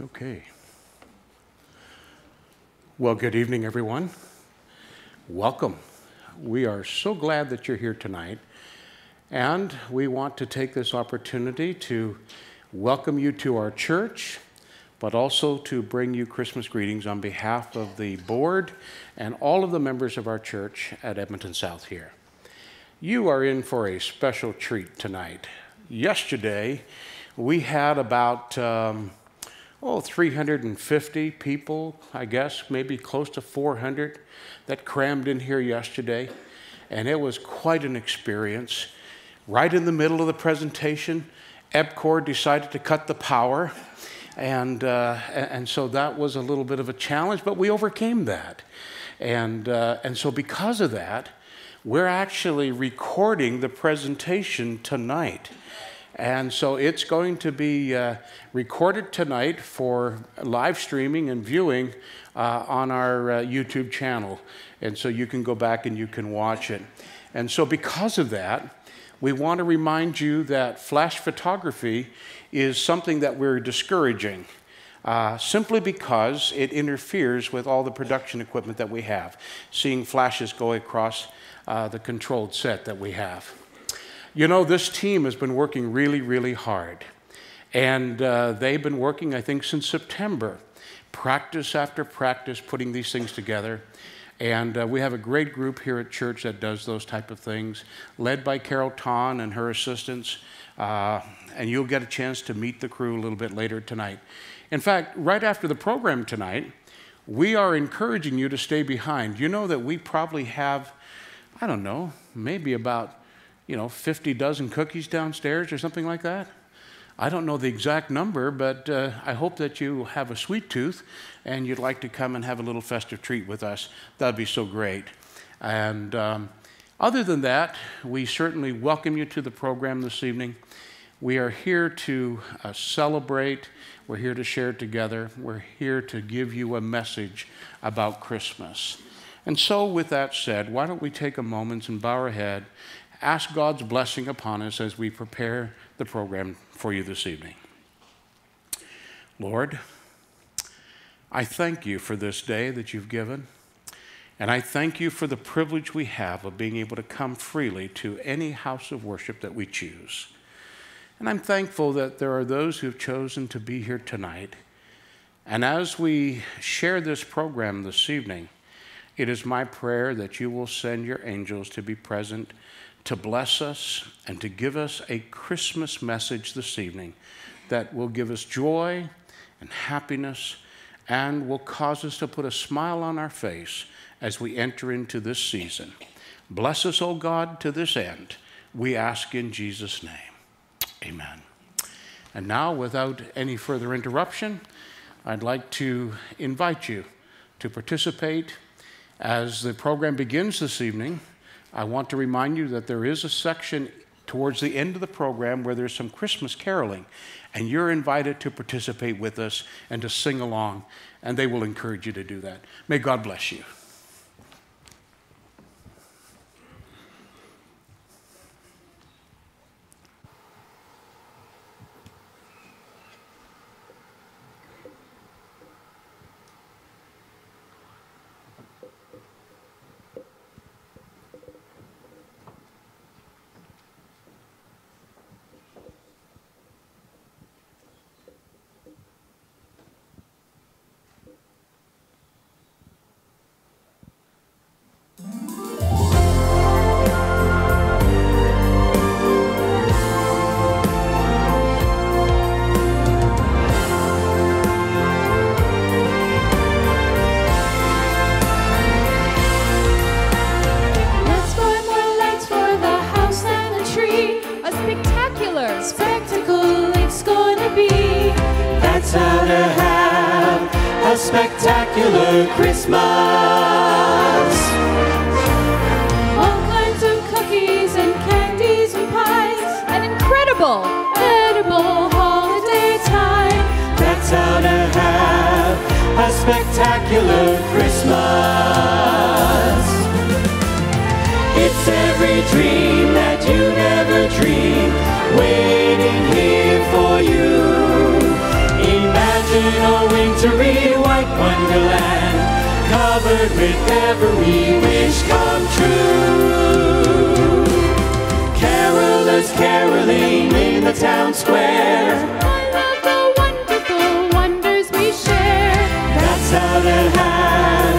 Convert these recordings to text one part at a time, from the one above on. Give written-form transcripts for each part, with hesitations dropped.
Okay. Well, good evening, everyone. Welcome. We are so glad that you're here tonight, and we want to take this opportunity to welcome you to our church, but also to bring you Christmas greetings on behalf of the board and all of the members of our church at Edmonton South here. You are in for a special treat tonight. Yesterday, we had about 350 people, I guess, maybe close to 400 that crammed in here yesterday. And it was quite an experience. Right in the middle of the presentation, encore decided to cut the power. And so that was a little bit of a challenge, but we overcame that. And so because of that, we're actually recording the presentation tonight. And so it's going to be recorded tonight for live streaming and viewing on our YouTube channel. And so you can go back and you can watch it. And so because of that, we want to remind you that flash photography is something that we're discouraging, simply because it interferes with all the production equipment that we have, seeing flashes go across the controlled set that we have. You know, this team has been working really, really hard. And they've been working, I think, since September, practice after practice, putting these things together. And we have a great group here at church that does those type of things, led by Carol Ton and her assistants. And you'll get a chance to meet the crew a little bit later tonight. In fact, right after the program tonight, we are encouraging you to stay behind. You know that we probably have, I don't know, maybe about 50 dozen cookies downstairs or something like that. I don't know the exact number, but I hope that you have a sweet tooth and you'd like to come and have a little festive treat with us. That'd be so great. And other than that, we certainly welcome you to the program this evening. We are here to celebrate. We're here to share together. We're here to give you a message about Christmas. And so with that said, why don't we take a moment and bow our head, ask God's blessing upon us as we prepare the program for you this evening. Lord, I thank you for this day that you've given, and I thank you for the privilege we have of being able to come freely to any house of worship that we choose. And I'm thankful that there are those who've chosen to be here tonight. And as we share this program this evening, it is my prayer that you will send your angels to be present to bless us and to give us a Christmas message this evening that will give us joy and happiness and will cause us to put a smile on our face as we enter into this season. Bless us, O God, to this end. We ask in Jesus' name. Amen. And now, without any further interruption, I'd like to invite you to participate as the program begins this evening. I want to remind you that there is a section towards the end of the program where there's some Christmas caroling, and you're invited to participate with us and to sing along, and they will encourage you to do that. May God bless you. Spectacular Christmas. All kinds of cookies and candies and pies. An incredible, edible holiday time. That's how to have a spectacular Christmas. It's every dream that you never dreamed, waiting here for you. Imagine white wonderland, covered with every wish come true. Carolers caroling in the town square, All of the wonderful wonders we share. that's how to have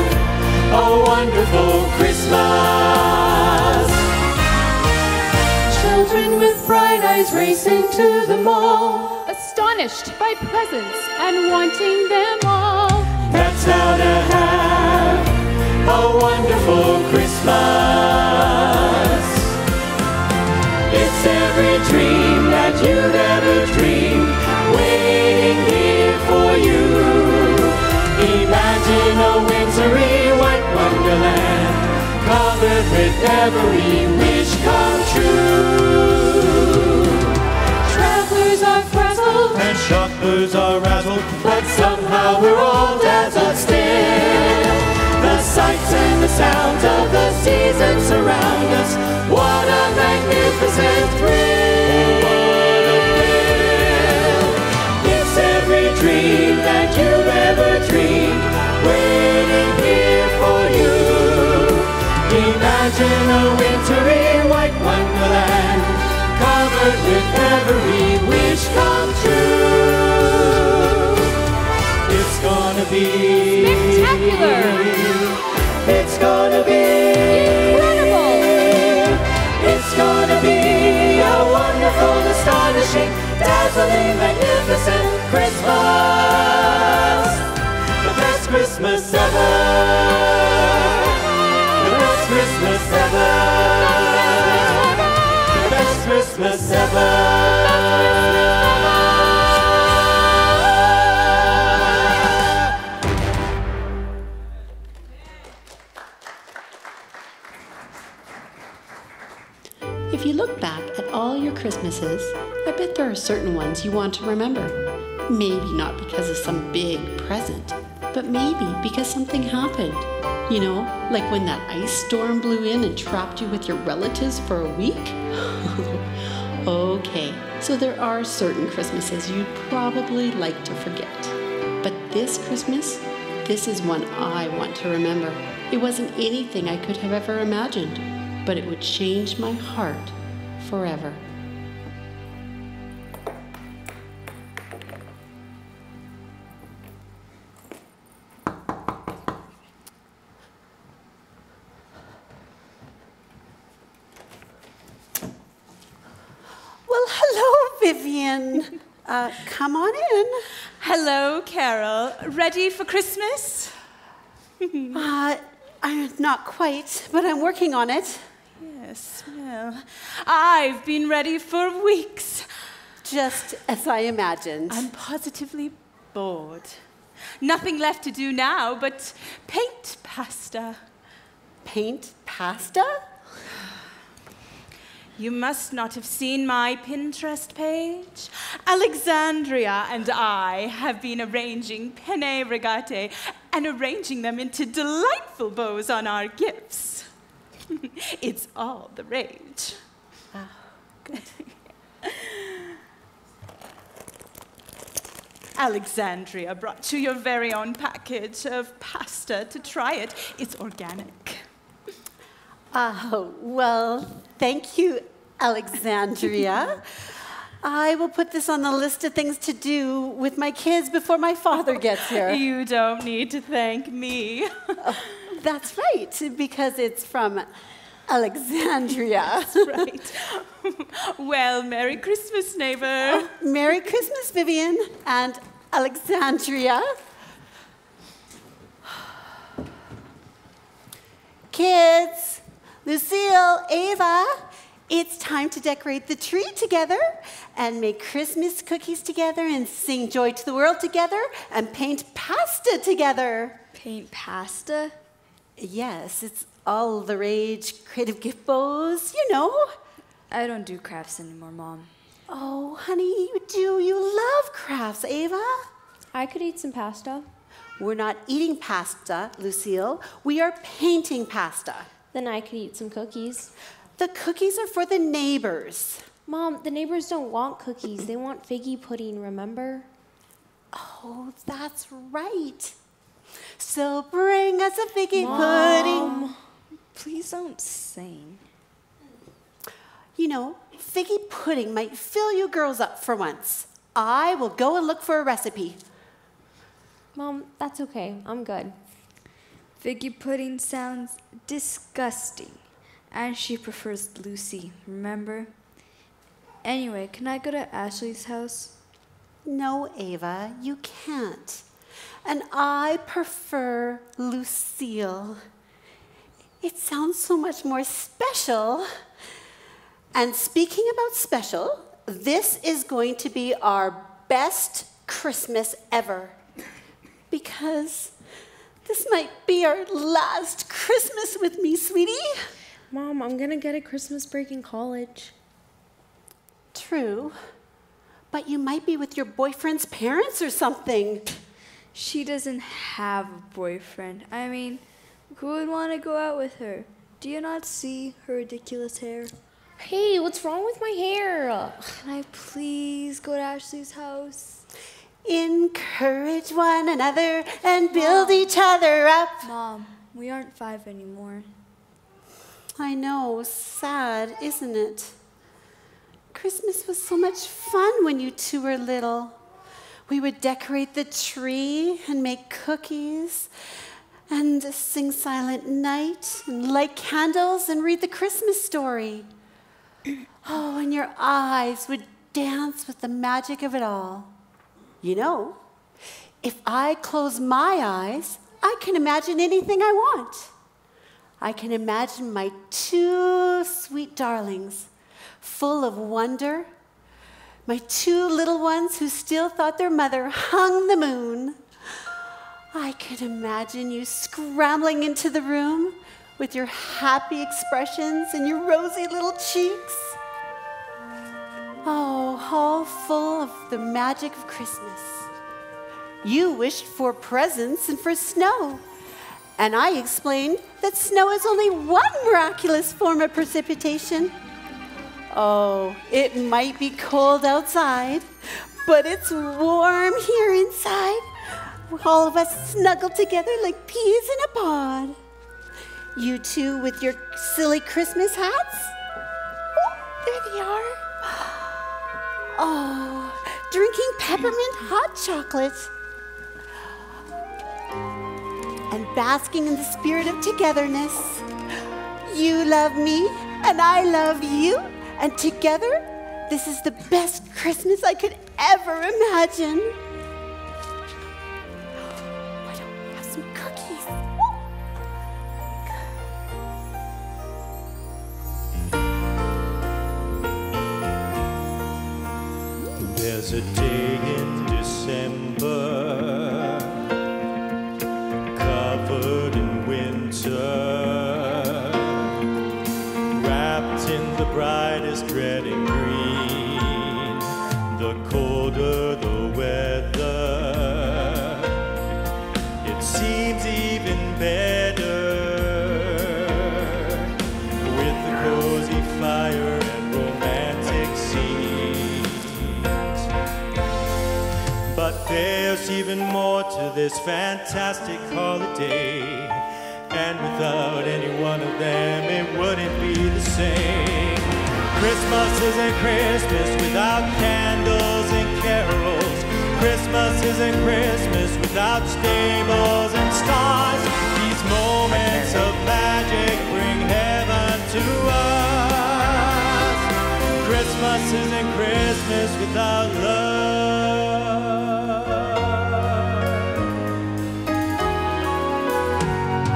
a wonderful Christmas. Children with bright eyes racing to the mall, astonished by presents and wanting them all. That's how to have a wonderful Christmas. It's every dream that you've ever dreamed, waiting here for you. Imagine a wintry white wonderland, covered with every wish come true. Travelers are frazzled, And shoppers are razzled, but somehow we're all dazzled still. The sights and the sounds of the season surround us. What a magnificent thrill! What a thrill! It's every dream that you've ever dreamed, waiting here for you. Imagine a wintry white wonderland, covered with every wish come true. It's gonna be spectacular, It's gonna be incredible, It's gonna be a wonderful, astonishing, dazzling, magnificent Christmas. The best Christmas ever. The best Christmas ever. The best Christmas ever. If you look back at all your Christmases, I bet there are certain ones you want to remember. Maybe not because of some big present, but maybe because something happened. You know, like when that ice storm blew in and trapped you with your relatives for a week? Okay, so there are certain Christmases you'd probably like to forget. But this Christmas, this is one I want to remember. It wasn't anything I could have ever imagined, but it would change my heart forever. Well, hello, Vivian. Come on in. Hello, Carol. Ready for Christmas? I'm not quite, but I'm working on it. Yes, well, I've been ready for weeks. Just as I imagined. I'm positively bored. Nothing left to do now but paint pasta. Paint pasta? You must not have seen my Pinterest page. Alexandria and I have been arranging penne rigate and arranging them into delightful bows on our gifts. It's all the rage. Oh, good. Alexandria brought you your very own package of pasta to try it. It's organic. Oh, well, thank you, Alexandria. I will put this on the list of things to do with my kids before my father gets here. You don't need to thank me. Oh, that's right, because it's from Alexandria. That's right. Well, Merry Christmas, neighbor. Merry Christmas, Vivian and Alexandria. Kids, Lucille, Ava, it's time to decorate the tree together and make Christmas cookies together and sing Joy to the World together and paint pasta together. Paint pasta? Yes, it's all the rage, creative gift bows, you know. I don't do crafts anymore, Mom. Oh, honey, you do. You love crafts, Ava. I could eat some pasta. We're not eating pasta, Lucille. We are painting pasta. Then I could eat some cookies. The cookies are for the neighbors. Mom, the neighbors don't want cookies. They want figgy pudding, remember? Oh, that's right. So bring us a figgy pudding. Please don't sing. You know, figgy pudding might fill you girls up for once. I will go and look for a recipe. Mom, that's okay. I'm good. Figgy pudding sounds disgusting. And she prefers Lucy, remember? Anyway, can I go to Ashley's house? No, Ava, you can't. And I prefer Lucille. It sounds so much more special. And speaking about special, this is going to be our best Christmas ever. Because this might be our last Christmas with me, sweetie. Mom, I'm gonna get a Christmas break in college. True. But you might be with your boyfriend's parents or something. She doesn't have a boyfriend. I mean, who would want to go out with her? Do you not see her ridiculous hair? Hey, what's wrong with my hair? Can I please go to Ashley's house? Encourage one another and build each other up. Mom, we aren't 5 anymore. I know, sad, isn't it? Christmas was so much fun when you two were little. We would decorate the tree and make cookies and sing Silent Night and light candles and read the Christmas story. Oh, and your eyes would dance with the magic of it all. You know, if I close my eyes, I can imagine anything I want. I can imagine my 2 sweet darlings, full of wonder, my 2 little ones who still thought their mother hung the moon. I can imagine you scrambling into the room with your happy expressions and your rosy little cheeks. Oh, all full of the magic of Christmas. You wished for presents and for snow. And I explained that snow is only one miraculous form of precipitation. Oh, it might be cold outside, but it's warm here inside. All of us snuggled together like peas in a pod. You two with your silly Christmas hats. Oh, there they are. Oh, drinking peppermint hot chocolate. And basking in the spirit of togetherness. You love me, and I love you, and together, this is the best Christmas I could ever imagine. Why don't we have some cookies? There's a day in December, covered in winter, wrapped in the brightest red and green. The colder the weather, it seems even better with the cozy fire and romantic scenes. But there's even more to this fantastic holiday, and without any one of them it wouldn't be the same. Christmas isn't Christmas without candles and carols. Christmas isn't Christmas without stables and stars. These moments of magic bring heaven to us. Christmas isn't Christmas without love.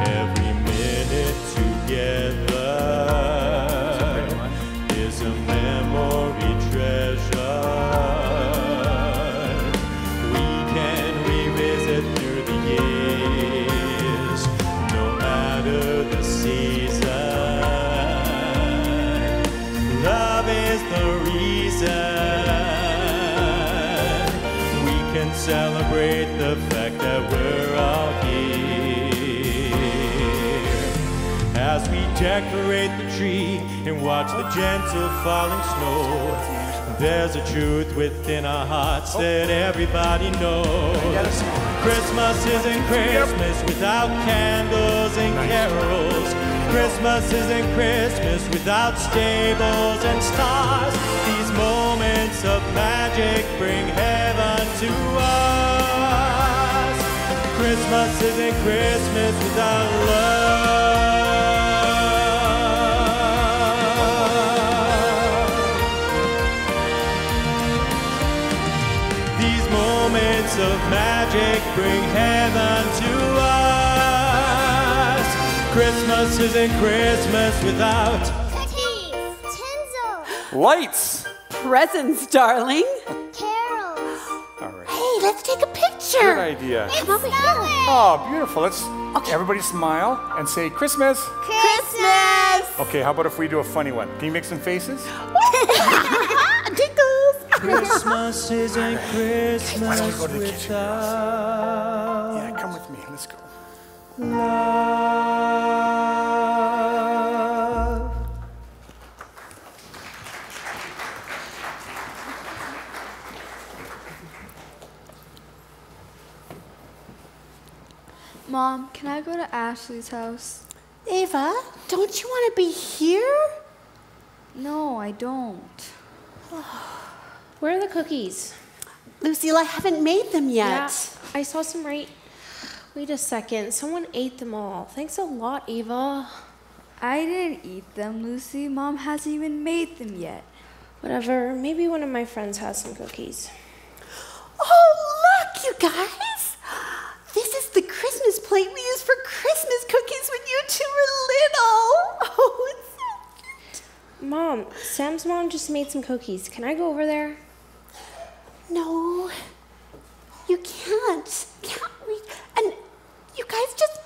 Every minute together is a memory treasured. We can revisit through the years, no matter the season. Love is the reason we can celebrate the fact that we're all here. As we decorate the tree and watch the gentle falling snow, There's a truth within our hearts that everybody knows. Christmas isn't Christmas without candles and carols. Christmas isn't Christmas without stables and stars. These moments of magic bring heaven to us. Christmas isn't Christmas without love. These moments of magic bring heaven to us. Christmas isn't Christmas without cookies, tinsel, Lights. Presents, darling. carols. All right. Hey, let's take a picture. Good idea. It's snowing. Oh, beautiful. Let's everybody smile and say Christmas. Christmas. Okay, how about if we do a funny one? Can you make some faces? Tickles. Christmas isn't Christmas Why don't we go to the kitchen, without Yeah, come with me. Let's go. love. Mom, can I go to Ashley's house? Ava, don't you want to be here? No, I don't. Where are the cookies? Lucille, I haven't made them yet. Yeah, I saw some right. Wait a second. Someone ate them all. Thanks a lot, Ava. I didn't eat them, Lucy. Mom hasn't even made them yet. Whatever. Maybe one of my friends has some cookies. Oh, look, you guys. This is the Christmas plate we used for Christmas cookies when you two were little. Oh, it's so cute. Mom, Sam's mom just made some cookies. Can I go over there? No, you can't. Can't we? And you guys just,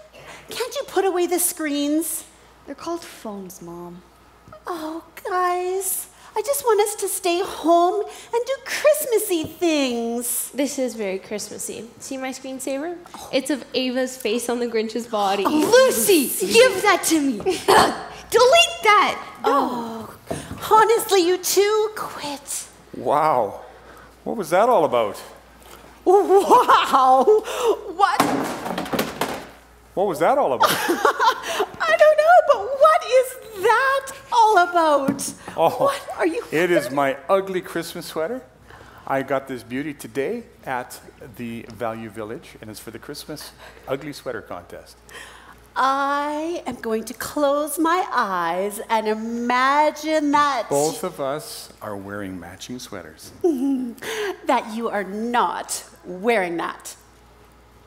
can't you put away the screens? They're called phones, Mom. Oh, guys, I just want us to stay home and do Christmassy things. This is very Christmassy. See my screensaver? It's of Ava's face on the Grinch's body. Lucy, give that to me. Delete that. Oh, honestly, you two, quit. Wow. What was that all about? Wow, what? What was that all about? I don't know, but what is that all about? Oh, What are you? It is my ugly Christmas sweater. I got this beauty today at the Value Village, and it's for the Christmas ugly sweater contest. I am going to close my eyes and imagine that Both of us are wearing matching sweaters. that you are not wearing that.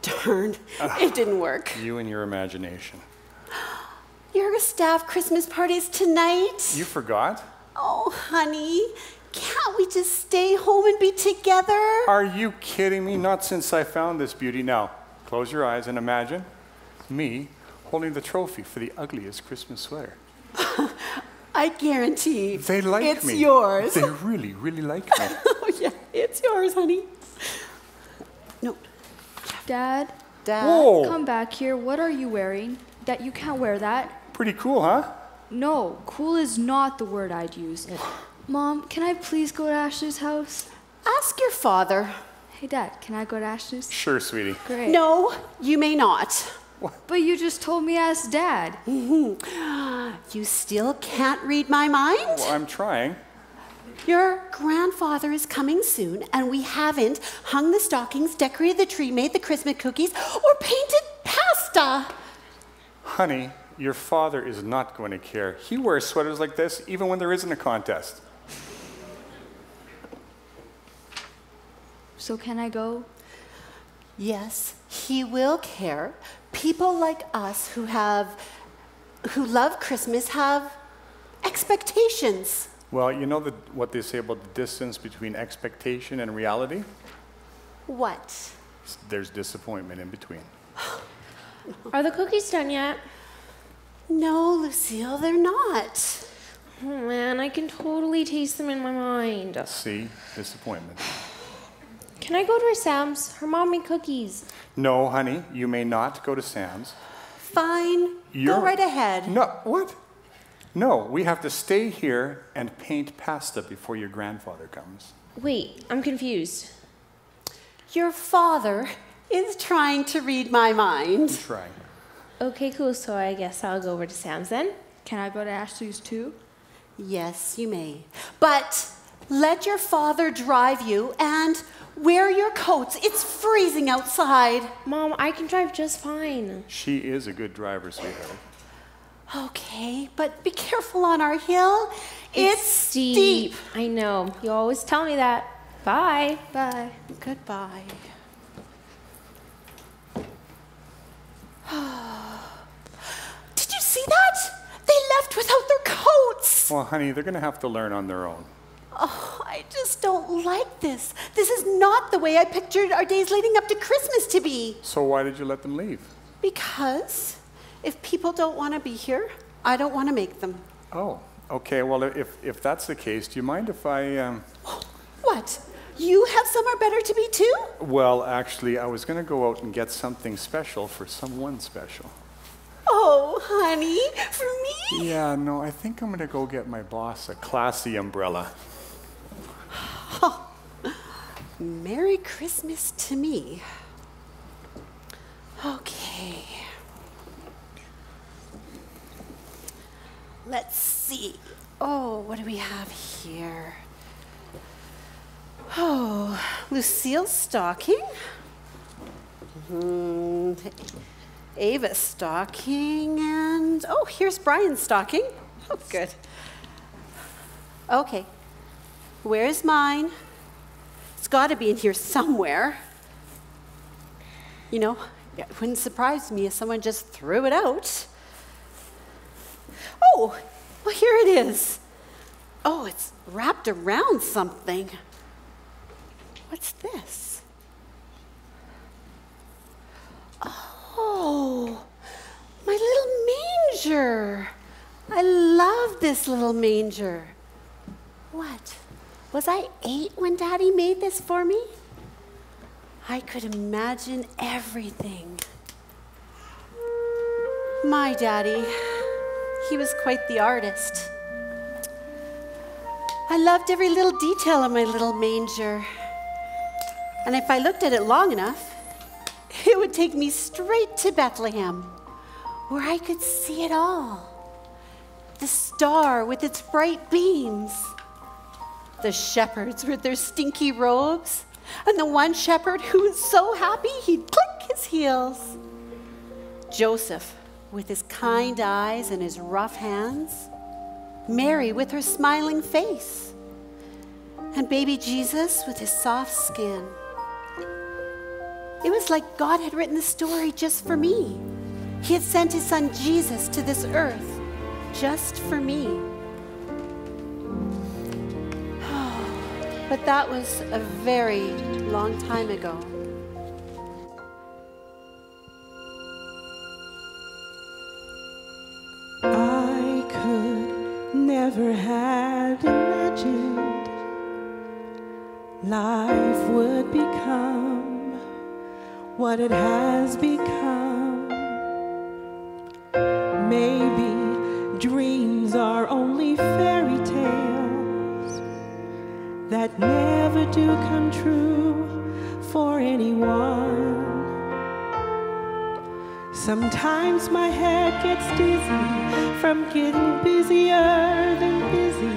Darn, it didn't work. You and your imagination. Your staff Christmas party's tonight. You forgot? Oh, honey, can't we just stay home and be together? Are you kidding me? Not since I found this beauty. Now, close your eyes and imagine me holding the trophy for the ugliest Christmas sweater. I guarantee They like it's me. yours. They really, really like me. Oh, yeah, it's yours, honey. No, Dad, Dad. Whoa! come back here. What are you wearing? That you can't wear that? Pretty cool, huh? No, cool is not the word I'd use. Mom, can I please go to Ashley's house? Ask your father. Hey, Dad, can I go to Ashley's? Sure, sweetie. Great. No, you may not. But you just told me ask Dad. You still can't read my mind? Well, I'm trying. Your grandfather is coming soon, and we haven't hung the stockings, decorated the tree, made the Christmas cookies, or painted pasta. Honey, your father is not going to care. He wears sweaters like this even when there isn't a contest. So can I go? Yes, he will care. People like us who love Christmas have expectations. Well, you know what they say about the distance between expectation and reality? What? There's disappointment in between. Are the cookies done yet? No, Lucille, they're not. Oh man, I can totally taste them in my mind. See? Disappointment. Can I go to Sam's? Her mom made cookies. No, honey, you may not go to Sam's. Fine, go right ahead. No, what? No, we have to stay here and paint pasta before your grandfather comes. Wait, I'm confused. Your father is trying to read my mind. Try. Okay, cool. So I guess I'll go over to Sam's then. Can I go to Ashley's too? Yes, you may. But let your father drive you and wear your coats. It's freezing outside. Mom, I can drive just fine. She is a good driver, sweetheart. Okay, but be careful on our hill. It's steep. I know. You always tell me that. Bye. Bye. Goodbye. Did you see that? They left without their coats. Well, honey, they're going to have to learn on their own. Oh, I just don't like this. This is not the way I pictured our days leading up to Christmas to be. So why did you let them leave? Because if people don't want to be here, I don't want to make them. Oh, okay. Well, if that's the case, do you mind if I... What? You have somewhere better to be too? Well, actually, I was going to go out and get something special for someone special. Oh, honey, for me? Yeah, no, I think I'm going to go get my boss a classy umbrella. Oh, Merry Christmas to me. Okay. Let's see. Oh, what do we have here? Oh, Lucille's stocking. Ava's stocking, and oh, here's Brian's stocking. Oh, good. Okay, where's mine? It's got to be in here somewhere. You know, it wouldn't surprise me if someone just threw it out. Oh, well, here it is. Oh, it's wrapped around something. What's this? Oh, my little manger. I love this little manger. What? Was I 8 when Daddy made this for me? I could imagine everything. My Daddy, he was quite the artist. I loved every little detail of my little manger. And if I looked at it long enough, it would take me straight to Bethlehem, where I could see it all. The star with its bright beams, the shepherds with their stinky robes, and the one shepherd who was so happy he'd click his heels. Joseph with his kind eyes and his rough hands, Mary with her smiling face, and baby Jesus with his soft skin. It was like God had written the story just for me. He had sent his son Jesus to this earth just for me. But that was a very long time ago. I could never have imagined life would become what it has become. Maybe dreams are only fairy tales that never do come true for anyone. Sometimes my head gets dizzy from getting busier than busy.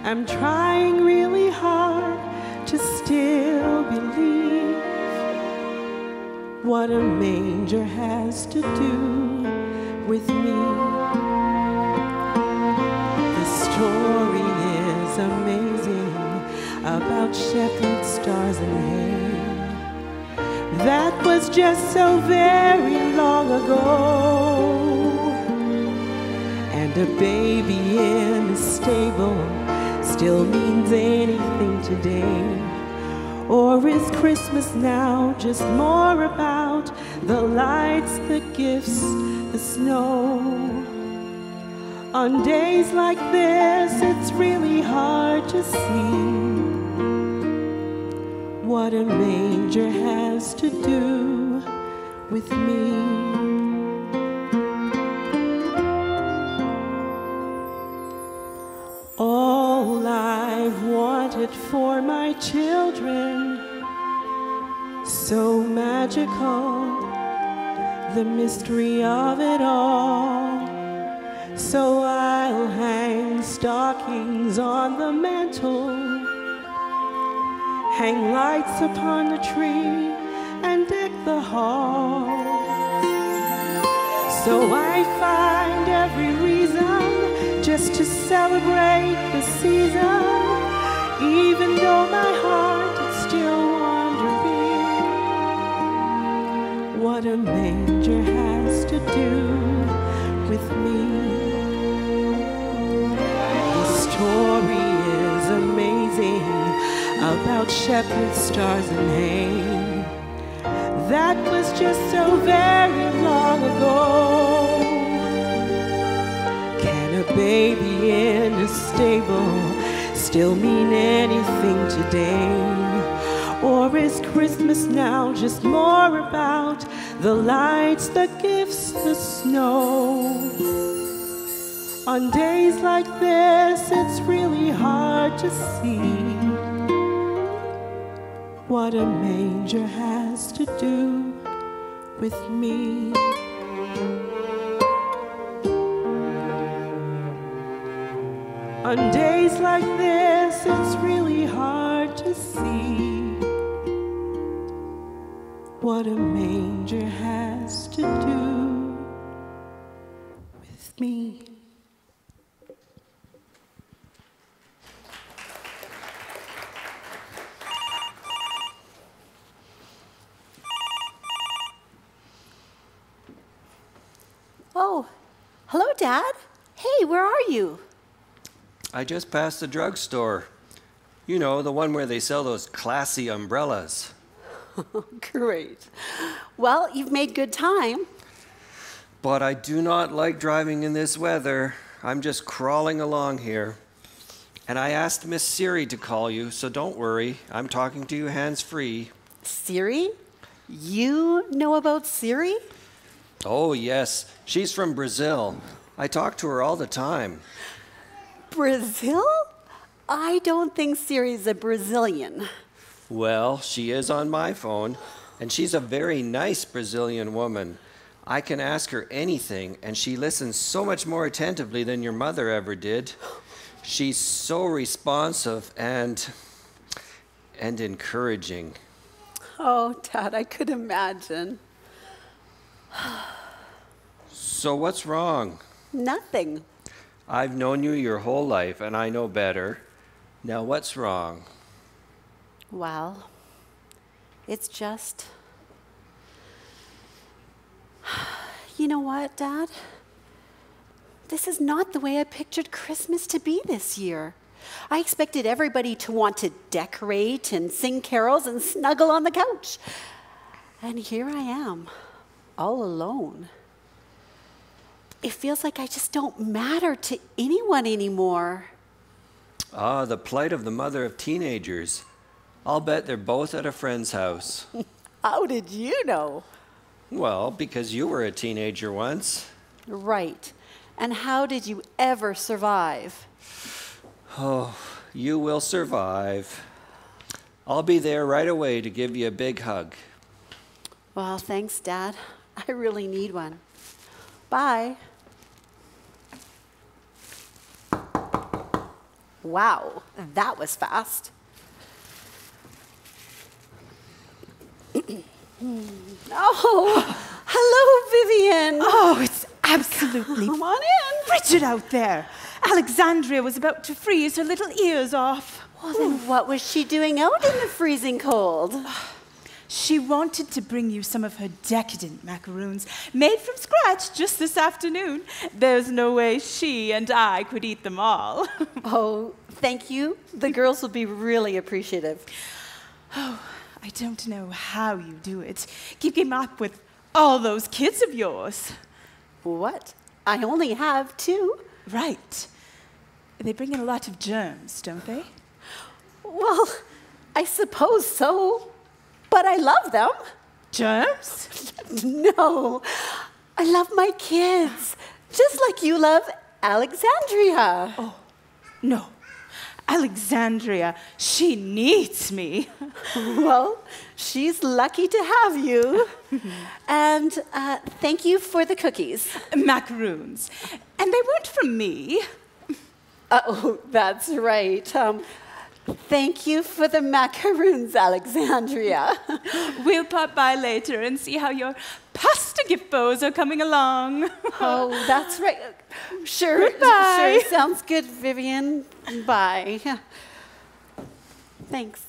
I'm trying really hard to still believe what a manger has to do with me. The story is amazing about shepherds, stars, and hay. That was just so very long ago. And a baby in a stable still means anything today. Or is Christmas now just more about the lights, the gifts, the snow? On days like this, it's really hard to see what a manger has to do with me. season, so magical, the mystery of it all. So I'll hang stockings on the mantle, hang lights upon the tree, and deck the hall. So I find every reason just to celebrate the season, even though my heart is still wondering what a manger has to do with me. The story is amazing about shepherds, stars, and hay. That was just so very long ago. Can a baby in a stable still mean anything today? Or is Christmas now just more about the lights, the gifts, the snow? On days like this, it's really hard to see what a manger has to do with me. On days like this, it's really hard to see what a manger has to do with me. Oh, hello, Dad. Hey, where are you? I just passed the drugstore. You know, the one where they sell those classy umbrellas. Great. Well, you've made good time. But I do not like driving in this weather. I'm just crawling along here. And I asked Miss Siri to call you, so don't worry. I'm talking to you hands-free. Siri? You know about Siri? Oh, yes. She's from Brazil. I talk to her all the time. Brazil? I don't think Siri's a Brazilian. Well, she is on my phone, and she's a very nice Brazilian woman. I can ask her anything, and she listens so much more attentively than your mother ever did. She's so responsive and encouraging. Oh, Dad, I could imagine. So what's wrong? Nothing. I've known you your whole life, and I know better. Now, what's wrong? Well, it's just... You know what, Dad? This is not the way I pictured Christmas to be this year. I expected everybody to want to decorate and sing carols and snuggle on the couch. And here I am, all alone. It feels like I just don't matter to anyone anymore. Ah, the plight of the mother of teenagers. I'll bet they're both at a friend's house. How did you know? Well, because you were a teenager once. Right. And how did you ever survive? Oh, you will survive. I'll be there right away to give you a big hug. Well, thanks, Dad. I really need one. Bye. Wow, that was fast. Oh, hello, Vivian. Oh, it's absolutely Come on in. frigid out there. Alexandria was about to freeze her little ears off. Well, then what was she doing out in the freezing cold? She wanted to bring you some of her decadent macaroons, made from scratch just this afternoon. There's no way she and I could eat them all. Oh, thank you. The girls will be really appreciative. Oh, I don't know how you do it, keeping up with all those kids of yours. What? I only have 2. Right. They bring in a lot of germs, don't they? Well, I suppose so, but I love them. Germs? No, I love my kids, just like you love Alexandria. Oh, no. Alexandria, she needs me. Well, she's lucky to have you. And thank you for the cookies. Macaroons. And they weren't from me. Oh, that's right. Thank you for the macaroons, Alexandria. We'll pop by later and see how your pasta gift bows are coming along. Oh, that's right. Sure. Goodbye. Sure, sounds good, Vivian. Bye. Thanks.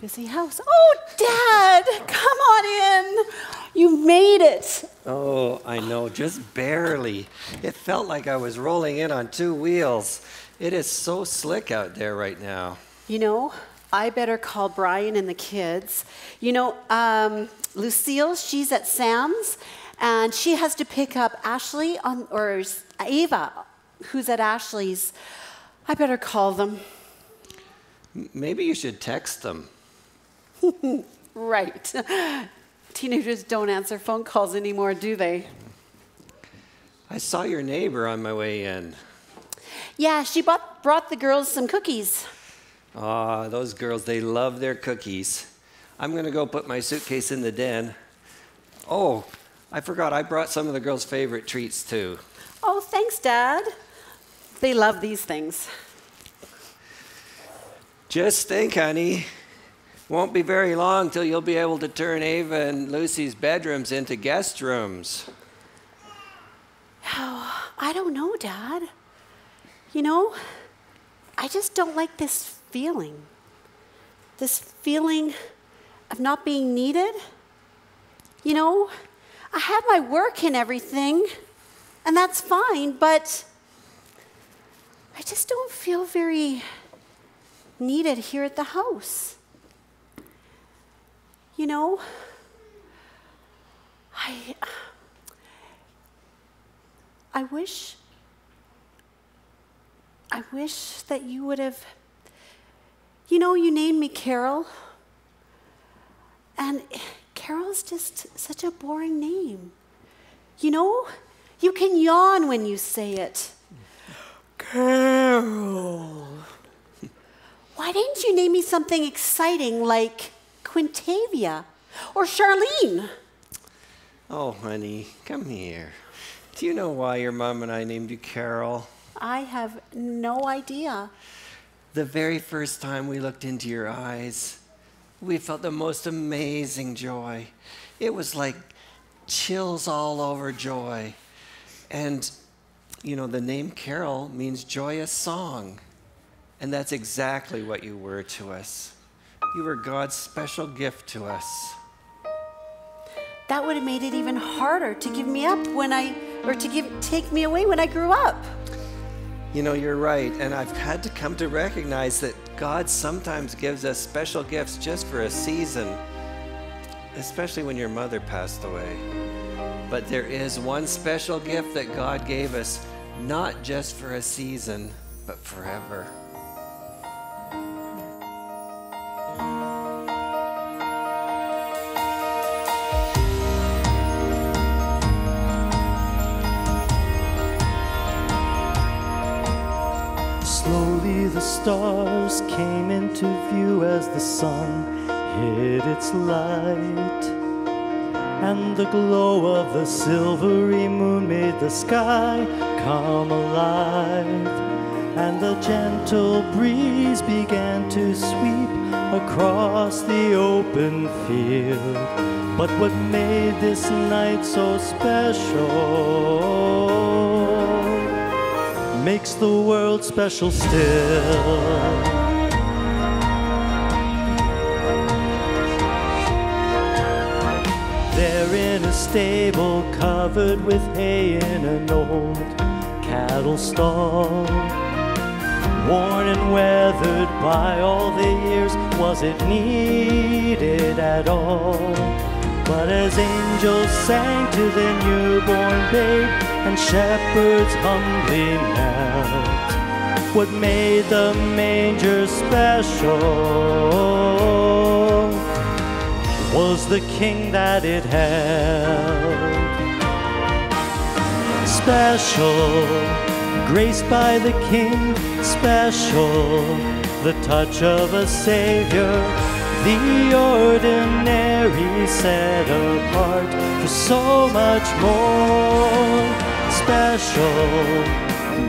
Busy house. Oh, Dad, come on in. You made it. Oh, I know, just barely. It felt like I was rolling in on two wheels. It is so slick out there right now. You know, I better call Brian and the kids. You know, Lucille, she's at Sam's, and she has to pick up Ashley or Ava, who's at Ashley's. I better call them. Maybe you should text them. Right. Teenagers don't answer phone calls anymore, do they? I saw your neighbor on my way in. Yeah, she brought the girls some cookies. Ah, those girls, they love their cookies. I'm going to go put my suitcase in the den. Oh, I forgot, I brought some of the girls' favorite treats too. Oh, thanks, Dad. They love these things. Just think, honey. Won't be very long till you'll be able to turn Ava and Lucy's bedrooms into guest rooms. Oh, I don't know, Dad. You know, I just don't like this feeling. This feeling of not being needed. You know, I have my work and everything, and that's fine, but I just don't feel very needed here at the house. You know, I wish that you would have, you know, you named me Carol, and Carol's just such a boring name. You know, you can yawn when you say it. Carol. Why didn't you name me something exciting like Quintavia or Charlene? Oh, honey, come here. Do you know why your mom and I named you Carol? I have no idea. The very first time we looked into your eyes, we felt the most amazing joy. It was like chills all over joy. And, you know, the name Carol means joyous song. And that's exactly what you were to us. You were God's special gift to us. That would have made it even harder to give me up take me away when I grew up. You know, you're right, and I've had to come to recognize that God sometimes gives us special gifts just for a season, especially when your mother passed away. But there is one special gift that God gave us, not just for a season, but forever. Slowly the stars came into view as the sun hid its light, and the glow of the silvery moon made the sky come alive, and the gentle breeze began to sweep across the open field. But what made this night so special makes the world special still. There in a stable covered with hay in an old cattle stall, worn and weathered by all the years, was it needed at all? But as angels sang to the newborn babe and shepherds humbly knelt, what made the manger special was the king that it held. Special, graced by the King, special, the touch of a Savior, the ordinary set apart for so much more. Special,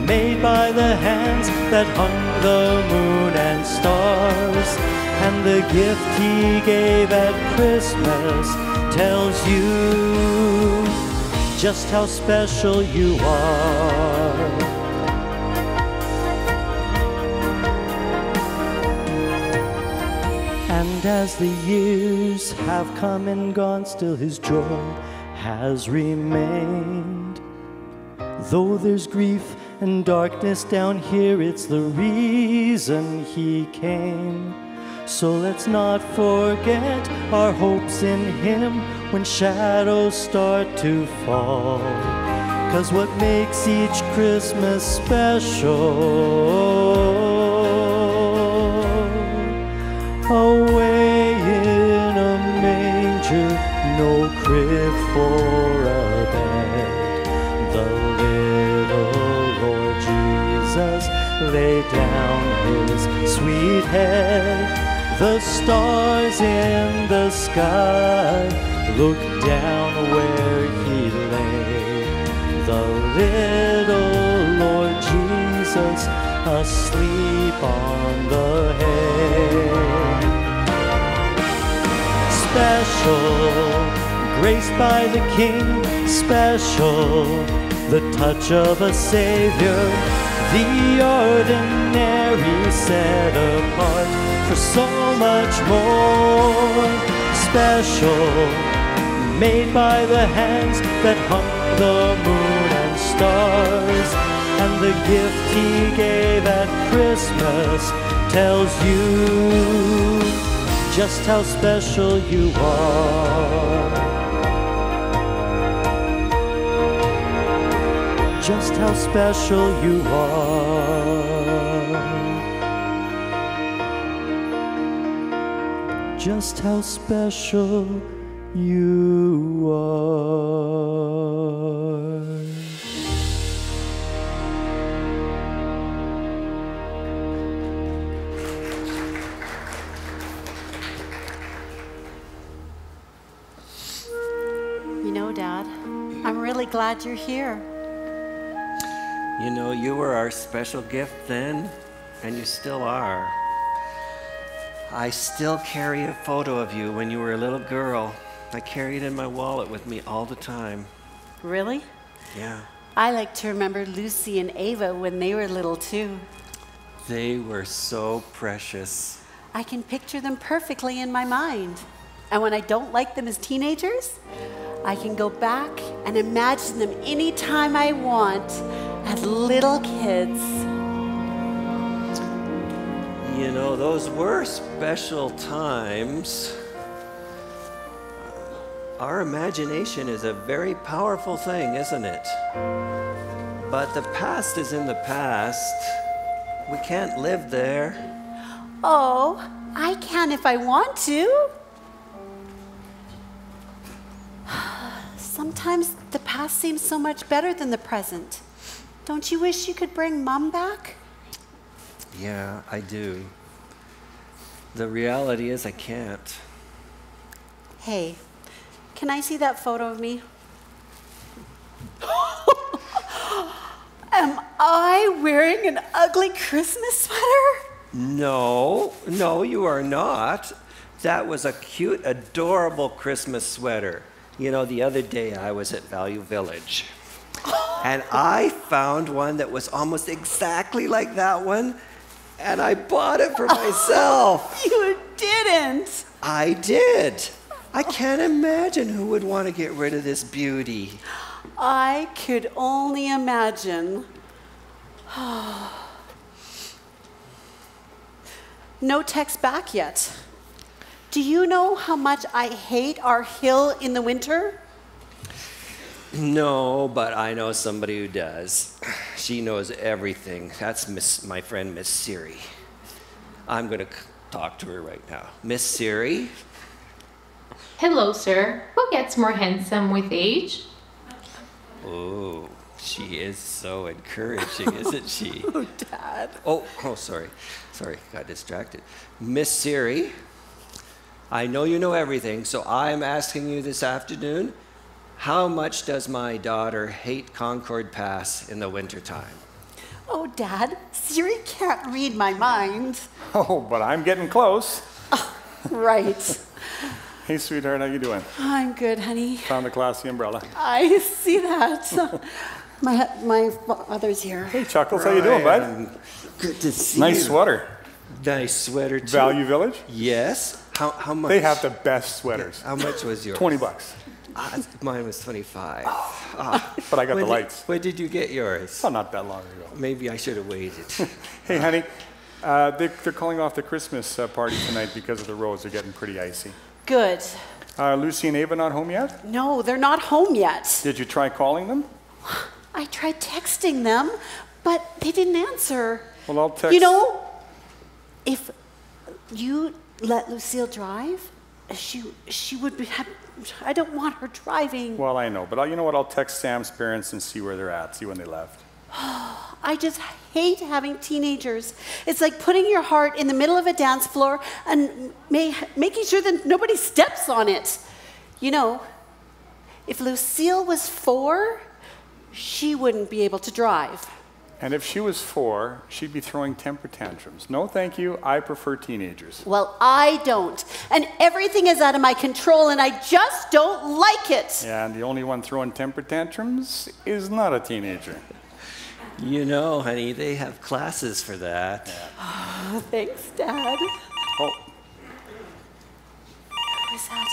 made by the hands that hung the moon and stars, and the gift He gave at Christmas tells you just how special you are. And as the years have come and gone, still His joy has remained. Though there's grief and darkness down here, it's the reason He came. So let's not forget our hopes in Him when shadows start to fall. 'Cause what makes each Christmas special, away in a manger, no crib for a bed, the little Lord Jesus laid down His sweet head. The stars in the sky look down where He lay, the little Lord Jesus asleep on the hay. Special, graced by the King, special, the touch of a Savior, the ordinary set apart for so much more. Special, made by the hands that hung the moon and stars, and the gift He gave at Christmas tells you just how special you are. Just how special you are. Just how special you are. You know, Dad, I'm really glad you're here. You know, you were our special gift then, and you still are. I still carry a photo of you when you were a little girl. I carry it in my wallet with me all the time. Really? Yeah. I like to remember Lucy and Ava when they were little too. They were so precious. I can picture them perfectly in my mind. And when I don't like them as teenagers, I can go back and imagine them anytime I want as little kids. You know, those were special times. Our imagination is a very powerful thing, isn't it? But the past is in the past. We can't live there. Oh, I can if I want to. Sometimes the past seems so much better than the present. Don't you wish you could bring Mom back? Yeah, I do. The reality is I can't. Hey, can I see that photo of me? Am I wearing an ugly Christmas sweater? No, you are not. That was a cute, adorable Christmas sweater. You know, the other day I was at Value Village, and I found one that was almost exactly like that one, and I bought it for myself. You didn't. I did. I can't imagine who would want to get rid of this beauty. I could only imagine. No text back yet. Do you know how much I hate our hill in the winter? No, but I know somebody who does. She knows everything. That's my friend, Miss Siri. I'm going to talk to her right now. Miss Siri? Hello, sir. Who gets more handsome with age? Oh, She is so encouraging, isn't she? Oh, Dad. Oh, sorry. Sorry, got distracted. Miss Siri, I know you know everything, so I'm asking you this afternoon, how much does my daughter hate Concord Pass in the wintertime? Oh, Dad, Siri can't read my mind. Oh, but I'm getting close. Right. Hey, sweetheart, how you doing? I'm good, honey. Found the classy umbrella. I see that. My father's here. Hey, Chuckles, how you doing, bud? Good to see you. Nice sweater. Nice sweater, too. Value Village? Yes. How much? They have the best sweaters. How much was yours? $20. Mine was 25. But I got the lights. When did you get yours? Oh, not that long ago. Maybe I should have waited. Hey, honey, they're calling off the Christmas party tonight because of the roads. They're getting pretty icy. Good. Lucy and Ava not home yet? No, they're not home yet. Did you try calling them? I tried texting them, but they didn't answer. Well, I'll text. You know, if you let Lucille drive, she would be happy. I don't want her driving. Well, I know, but you know what? I'll text Sam's parents and see where they're at, see when they left. I just hate having teenagers. It's like putting your heart in the middle of a dance floor and making sure that nobody steps on it. You know, if Lucille was 4, she wouldn't be able to drive. And if she was 4, she'd be throwing temper tantrums. No, thank you. I prefer teenagers. Well, I don't. And everything is out of my control, and I just don't like it. Yeah, and the only one throwing temper tantrums is not a teenager. You know, honey, they have classes for that. Yeah. Oh, thanks, Dad. Oh. Who is that?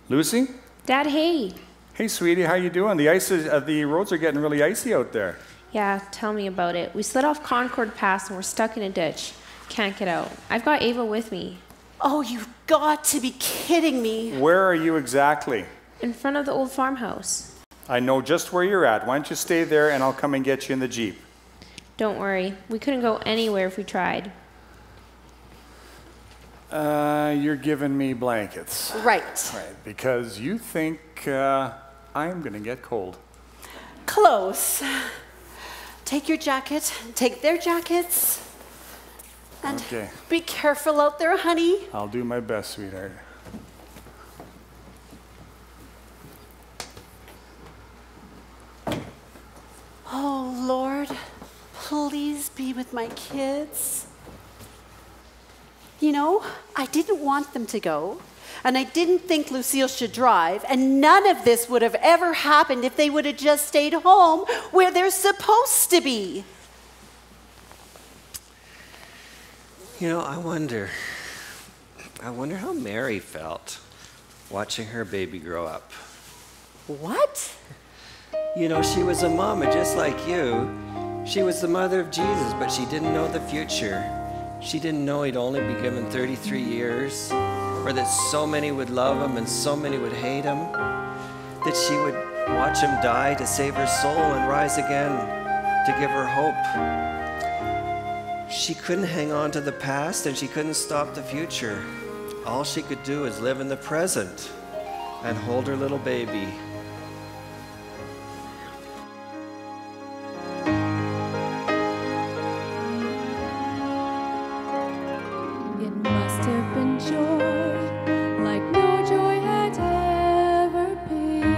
Lucy? Dad, hey. Hey, sweetie, how you doing? The roads are getting really icy out there. Yeah, tell me about it. We slid off Concord Pass and we're stuck in a ditch. Can't get out. I've got Ava with me. Oh, you've got to be kidding me. Where are you exactly? In front of the old farmhouse. I know just where you're at. Why don't you stay there and I'll come and get you in the Jeep. Don't worry. We couldn't go anywhere if we tried. You're giving me blankets. Right. Right, because you think I'm going to get cold. Close. Take your jacket, take their jackets, and Okay. be careful out there, honey. I'll do my best, sweetheart. Oh, Lord, please be with my kids. You know, I didn't want them to go, and I didn't think Lucille should drive, and none of this would have ever happened if they would have just stayed home where they're supposed to be. You know, I wonder how Mary felt watching her baby grow up. What? You know, she was a mama just like you. She was the mother of Jesus, but she didn't know the future. She didn't know he'd only be given 33 years, or that so many would love him and so many would hate him, that she would watch him die to save her soul and rise again to give her hope. She couldn't hang on to the past and she couldn't stop the future. All she could do is live in the present and hold her little baby. It must have been joy, like no joy had ever been.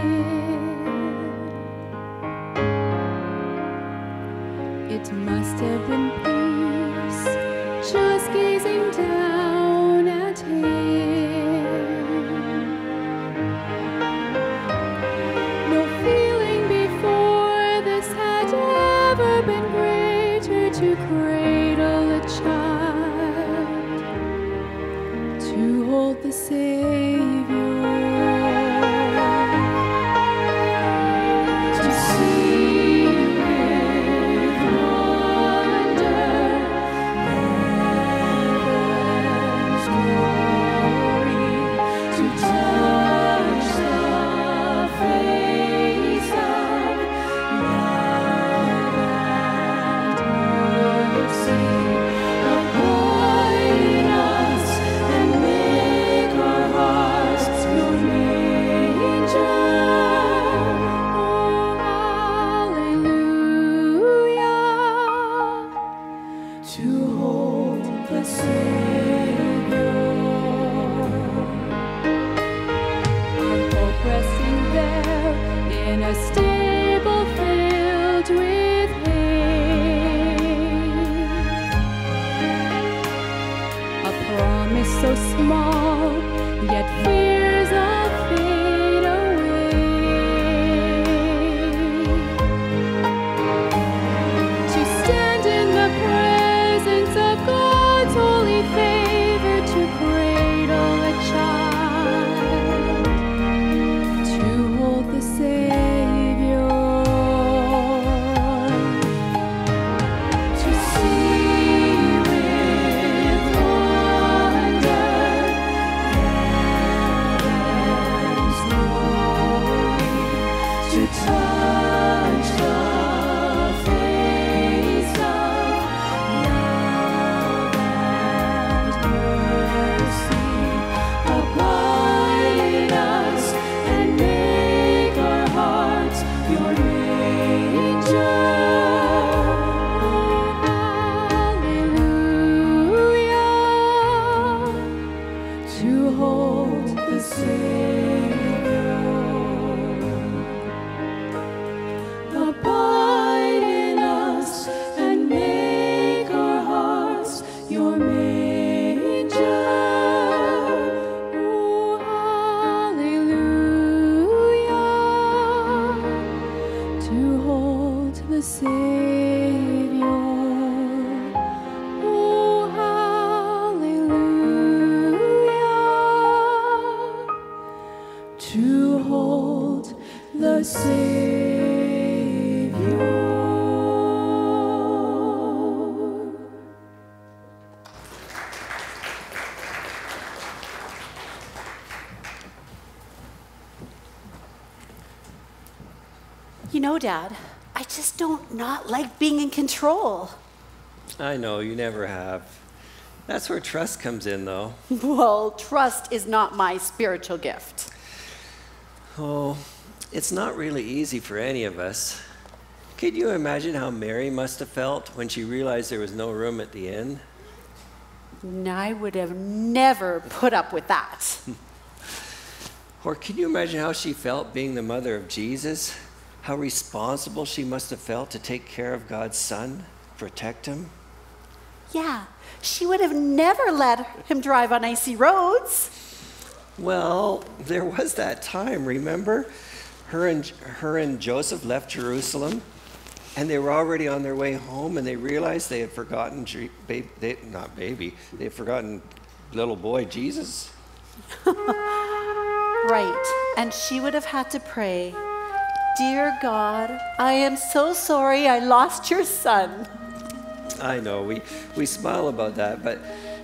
It must have been peace, just gazing down at him. No feeling before this had ever been greater to cradle a child, to hold the Savior, to see with wonder heaven's glory, to touch the face of love and mercy, avoid us and make our to hold the Savior. Our hope resting there in a stable filled with hay. A promise so small, yet fears of fade away. To stand in the presence of God's holy favor, to cradle a child, to hold the Savior, to see with wonder heaven's glory, to touch the face of love and mercy, abide in us and make our hearts your manger. Hallelujah, to hold the Savior. Abide in us and make our hearts your manger. Oh, hallelujah, to hold the Savior. Oh, hallelujah, to hold the Savior. You know, Dad, I just don't not like being in control. I know, you never have. That's where trust comes in, though. Well, trust is not my spiritual gift. Oh, it's not really easy for any of us. Could you imagine how Mary must have felt when she realized there was no room at the inn? I would have never put up with that. Or can you imagine how she felt being the mother of Jesus? How responsible she must have felt to take care of God's son, protect him? Yeah, she would have never let him drive on icy roads. Well, there was that time, remember? Her and Joseph left Jerusalem, and they were already on their way home, and they realized they had forgotten, they had forgotten little boy Jesus. Right, and she would have had to pray, "Dear God, I am so sorry I lost your son." I know, we smile about that, but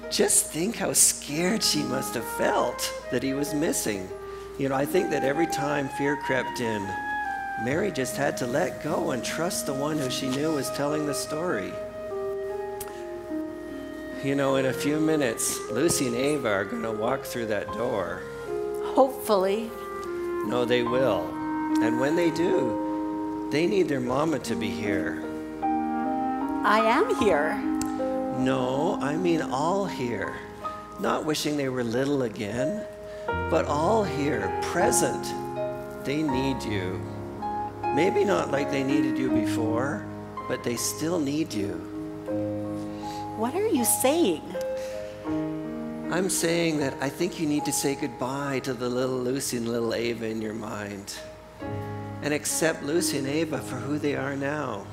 just think how scared she must have felt that he was missing. You know, I think that every time fear crept in, Mary just had to let go and trust the one who she knew was telling the story. You know, in a few minutes, Lucy and Ava are going to walk through that door. Hopefully. No, they will. And when they do, they need their mama to be here. I am here. No, I mean all here. Not wishing they were little again, but all here, present. They need you. Maybe not like they needed you before, but they still need you. What are you saying? I'm saying that I think you need to say goodbye to the little Lucy and little Ava in your mind, and accept Lucy and Ava for who they are now.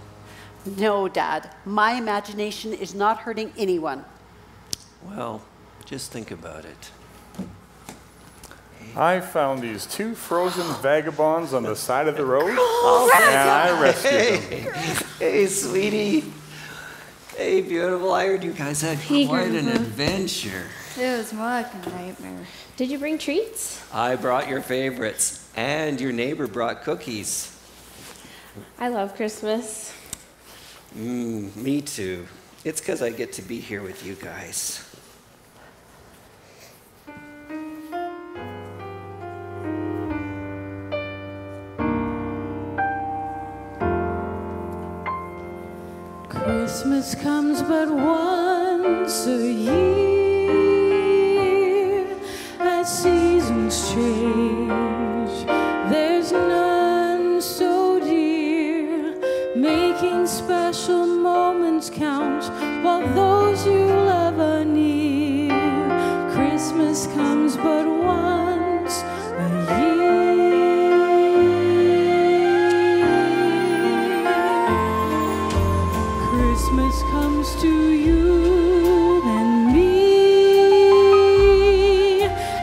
No, Dad. My imagination is not hurting anyone. Well, just think about it. I found these two frozen vagabonds on the side of the road, and I rescued them. Hey, sweetie. Hey, beautiful. I heard you guys had quite an adventure. It was more like a nightmare. Did you bring treats? I brought your favorites, and your neighbor brought cookies. I love Christmas. Me too. It's because I get to be here with you guys. Christmas Christmas comes but once a year. As seasons change, there's none so dear, making special moments count while those you love are near. Christmas comes but once a year. Christmas comes to you and me,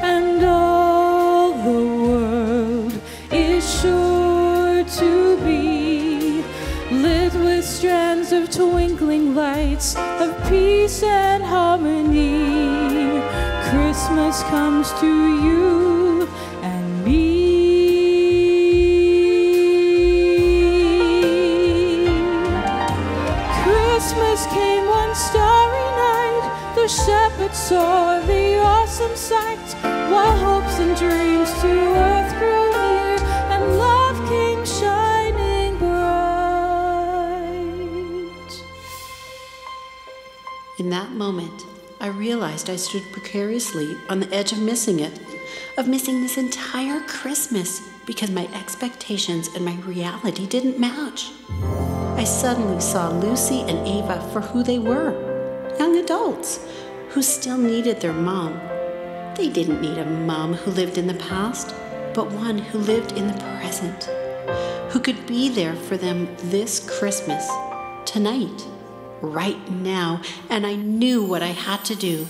and all the world is sure to be lit with strands of twinkling lights of peace and harmony. Christmas comes to you and me. Christmas came one starry night. The shepherds saw the awesome sight, while hopes and dreams to earth grew near, and love came shining bright. In that moment, I realized I stood precariously on the edge of missing it, of missing this entire Christmas, because my expectations and my reality didn't match. I suddenly saw Lucy and Ava for who they were, young adults who still needed their mom. They didn't need a mom who lived in the past, but one who lived in the present, who could be there for them this Christmas, tonight, right now, and I knew what I had to do.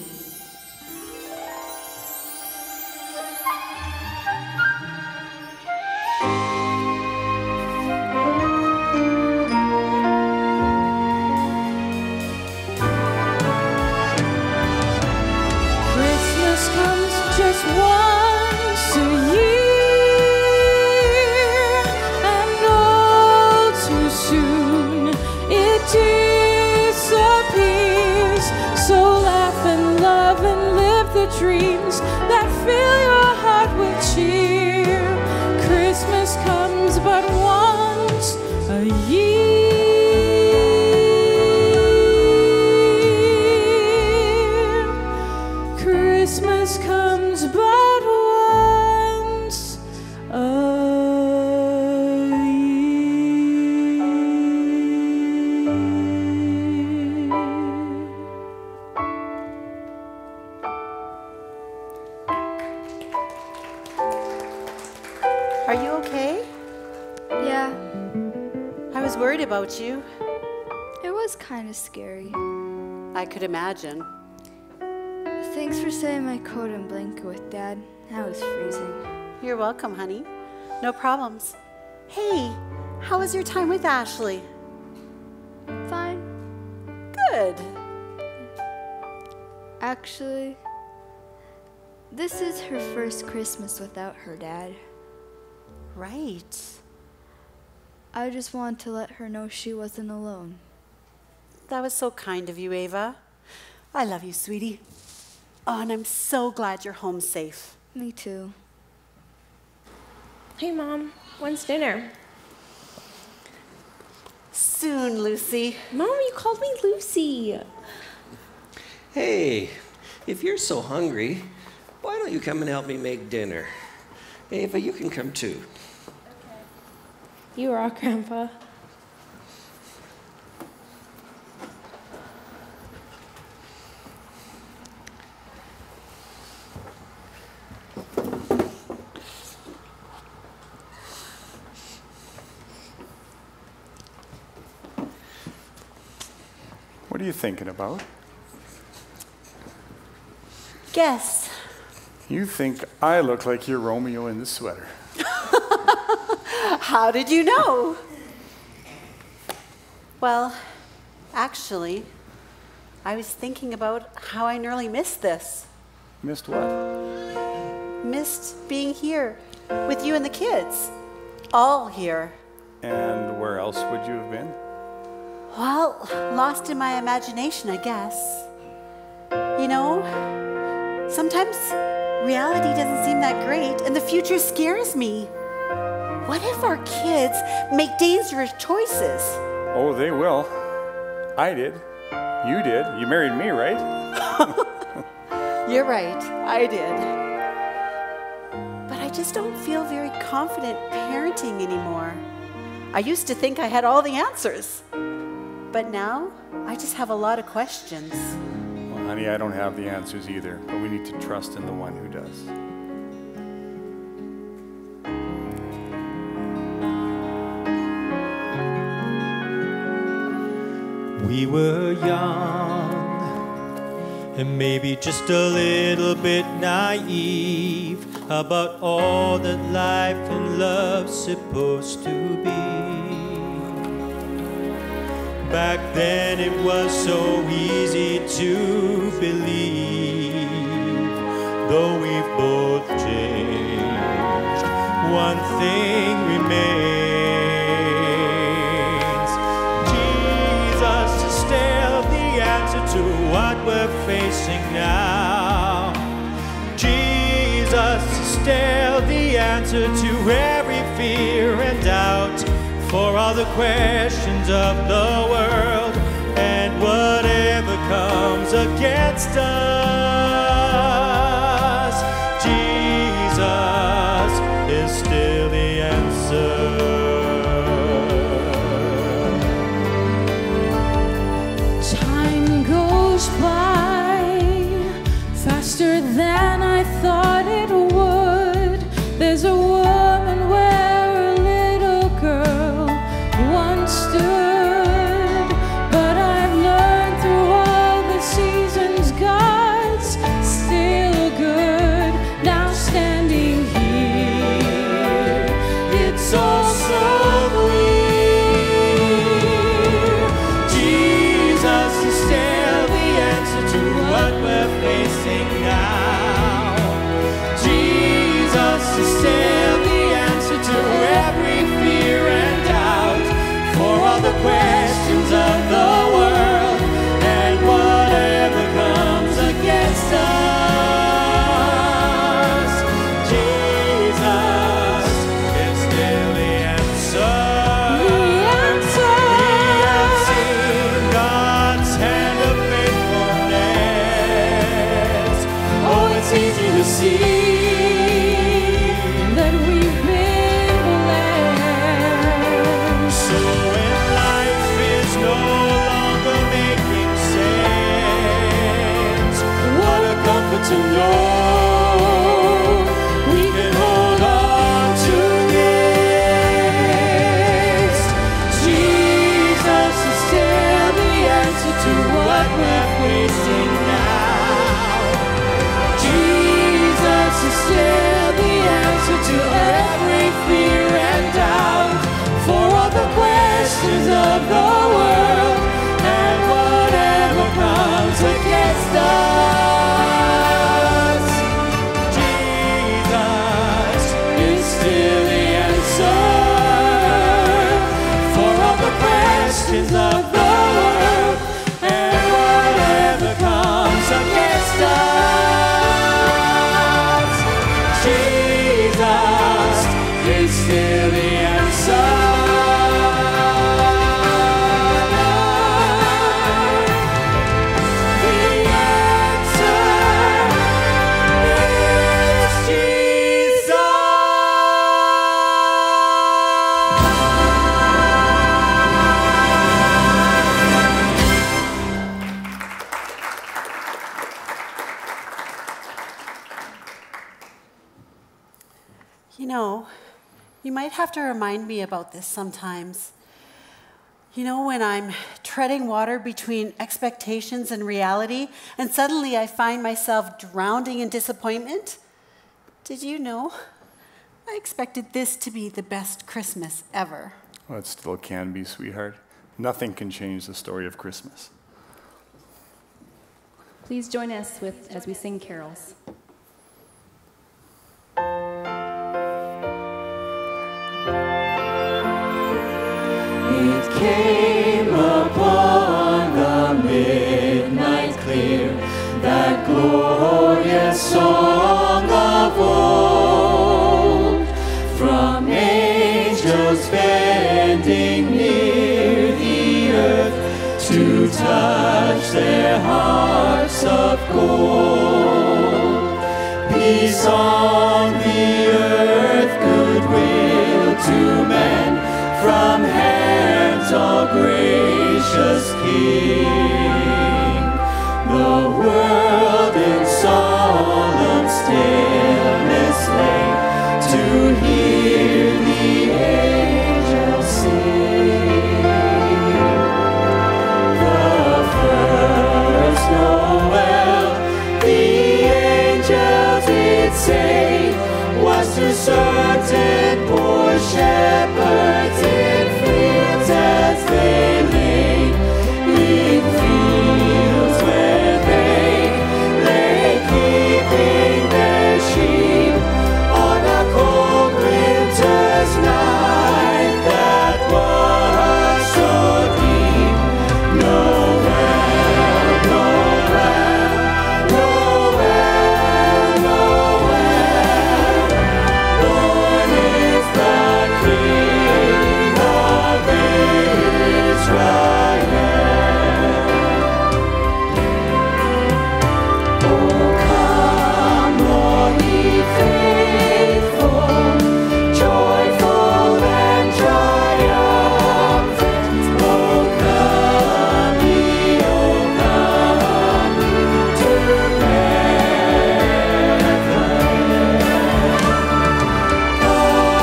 Christmas comes just once a year, and all too soon it disappears. So laugh and love and live the dreams that fill your heart with cheer. Christmas comes but once a year. Christmas comes but once a year. Are you okay? Yeah, I was worried about you. it was kind of scary. I could imagine. Thanks for setting my coat and blanket with Dad. I was freezing. You're welcome, honey. No problems. Hey, how was your time with Ashley? Fine. Good. Actually, this is her first Christmas without her dad. Right. I just wanted to let her know she wasn't alone. That was so kind of you, Ava. I love you, sweetie. Oh, and I'm so glad you're home safe. Me too. Hey, Mom, when's dinner? Soon, Lucy. Mom, you called me Lucy. Hey, if you're so hungry, why don't you come and help me make dinner? Ava, you can come too. You rock, Grandpa. What are you thinking about? Guess. You think I look like your Romeo in the sweater. How did you know? Well, actually, I was thinking about how I nearly missed this. Missed what? Missed being here with you and the kids. All here. And where else would you have been? Well, lost in my imagination, I guess. You know, sometimes reality doesn't seem that great and the future scares me. What if our kids make dangerous choices? Oh, they will. I did. You did. You married me, right? You're right, I did. But I just don't feel very confident parenting anymore. I used to think I had all the answers. But now, I just have a lot of questions. Well, honey, I don't have the answers either, but we need to trust in the one who does. We were young and maybe just a little bit naive about all that life and love's supposed to be. Back then it was so easy to believe, though we've both changed, one thing remains. Jesus is still the answer to what we're facing now. Jesus is still the answer to every fear and doubt, for all the questions of the world and whatever comes against us. Jesus is still the answer. Time goes by faster than I thought it would. There's a woman where a little girl once stood. But I've learned through all the seasons, God's still good. Now standing here, it's all so clear. Jesus is still the answer to what we're facing now. Jesus is still the answer to every fear and doubt, for all the questions of the world and whatever comes against us. Jesus is still the answer. We have seen God's hand of faithfulness. Oh, it's easy to see that we've been blessed. So when life is no longer making sense, what a comfort to know we can hold on to this. Jesus is still the answer to what we're facing now. Jesus is still the answer to every fear and doubt, for all the questions of the world and whatever comes against us. Jesus is still the answer, for all the questions of the world and whatever comes against us. Jesus is still the answer. The answer is Jesus. You know, you might have to remind me about this sometimes. You know, when I'm treading water between expectations and reality, and suddenly I find myself drowning in disappointment. Did you know? I expected this to be the best Christmas ever. Well, it still can be, sweetheart. Nothing can change the story of Christmas. Please join us as we sing carols. It came upon the midnight clear, that glorious song of old, from angels bending near the earth to touch harps of gold. Peace on the earth, goodwill to men, from hands all gracious King. The world in solemn stillness lay to hear the angels sing. The first Noel, the angels did say, was to certain poor shepherds in fields as they lay, in fields where they lay keeping their sheep on a cold winter's night that was so deep. Noel, Noel, Noel, Noel, born is the King of Israel. Oh, come, all ye faithful, joyful and triumphant. Oh, come ye, to Bethlehem.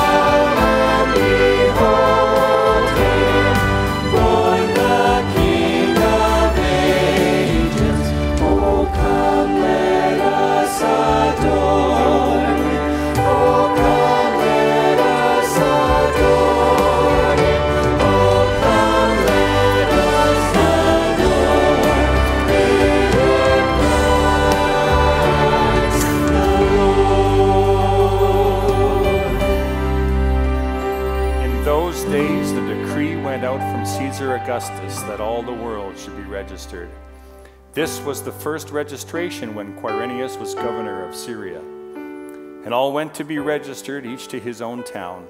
Come and behold him, born the King of ages. Oh, come, let us adore him. Oh, come, let us adore him. Oh, come, let us adore him, Christ the Lord. In those days, the decree went out from Caesar Augustus that all the world should be registered. This was the first registration when Quirinius was governor of Syria. And all went to be registered, each to his own town.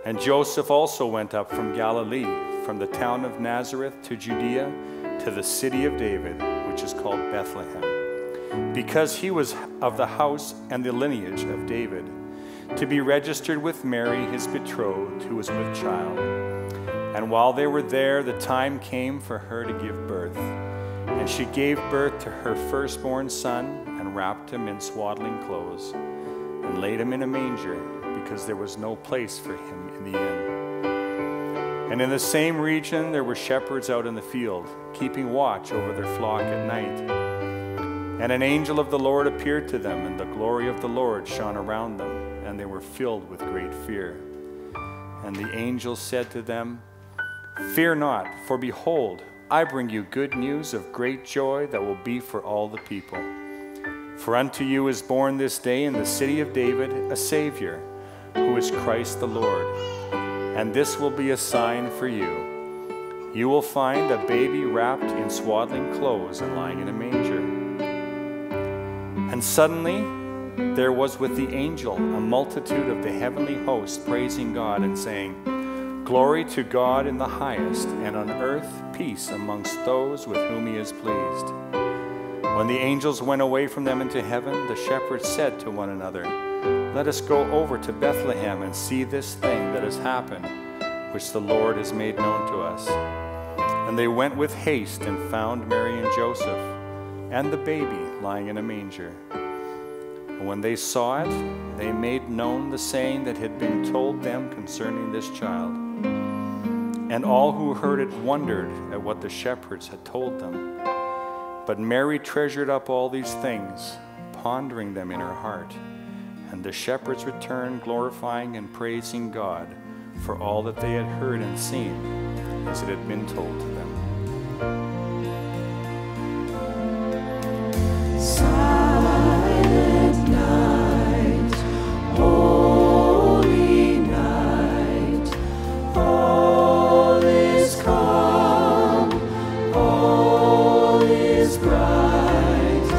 And Joseph also went up from Galilee, from the town of Nazareth to Judea, to the city of David, which is called Bethlehem, because he was of the house and the lineage of David, to be registered with Mary, his betrothed, who was with child. And while they were there, the time came for her to give birth. And she gave birth to her firstborn son, and wrapped him in swaddling clothes, and laid him in a manger, because there was no place for him in the inn. And in the same region there were shepherds out in the field, keeping watch over their flock at night. And an angel of the Lord appeared to them, and the glory of the Lord shone around them, and they were filled with great fear. And the angel said to them, "Fear not, for behold, I bring you good news of great joy that will be for all the people. For unto you is born this day in the city of David a Savior, who is Christ the Lord. And this will be a sign for you. You will find a baby wrapped in swaddling clothes and lying in a manger." And suddenly there was with the angel a multitude of the heavenly host praising God and saying, "Glory to God in the highest, and on earth peace amongst those with whom he is pleased." When the angels went away from them into heaven, the shepherds said to one another, "Let us go over to Bethlehem and see this thing that has happened, which the Lord has made known to us." And they went with haste and found Mary and Joseph, and the baby lying in a manger. And when they saw it, they made known the saying that had been told them concerning this child. And all who heard it wondered at what the shepherds had told them. But Mary treasured up all these things, pondering them in her heart. And the shepherds returned, glorifying and praising God for all that they had heard and seen, as it had been told to them. Silent night, holy night, all is calm, all is bright,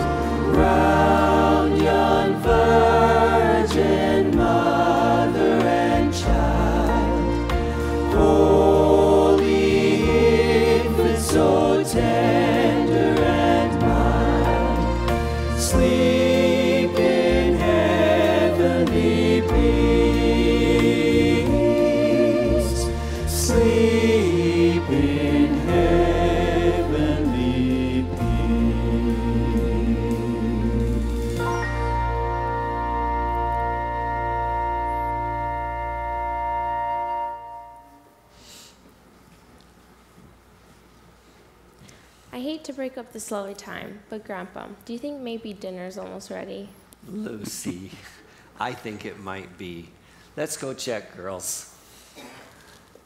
round yon virgin mother and child, holy infant so hate to break up this lovely time, but Grandpa, do you think maybe dinner's almost ready? Lucy, I think it might be. Let's go check, girls.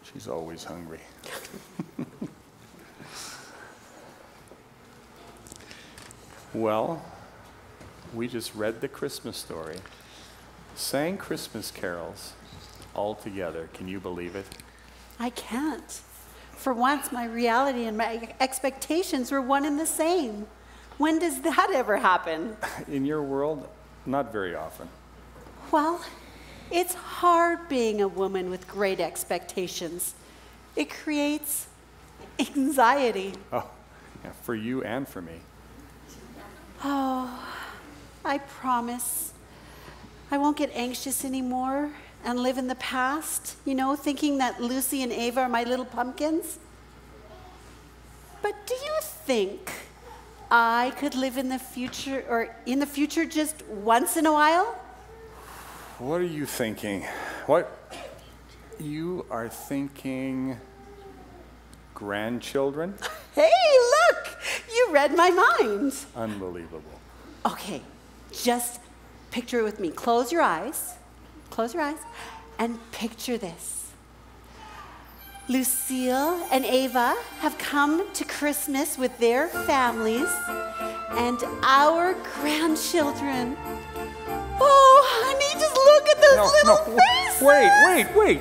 She's always hungry. Well, we just read the Christmas story, sang Christmas carols all together. Can you believe it? I can't. For once, my reality and my expectations were one and the same. When does that ever happen? In your world, not very often. Well, it's hard being a woman with great expectations. It creates anxiety. Oh, yeah, for you and for me. Oh, I promise I won't get anxious anymore and live in the past, thinking that Lucy and Ava are my little pumpkins. But do you think I could live in the future just once in a while? What are you thinking? What? You are thinking grandchildren? Hey, look! You read my mind. Unbelievable. Okay, just picture it with me. Close your eyes, and picture this. Lucille and Ava have come to Christmas with their families and our grandchildren. Oh, honey, just look at those little faces. Wait.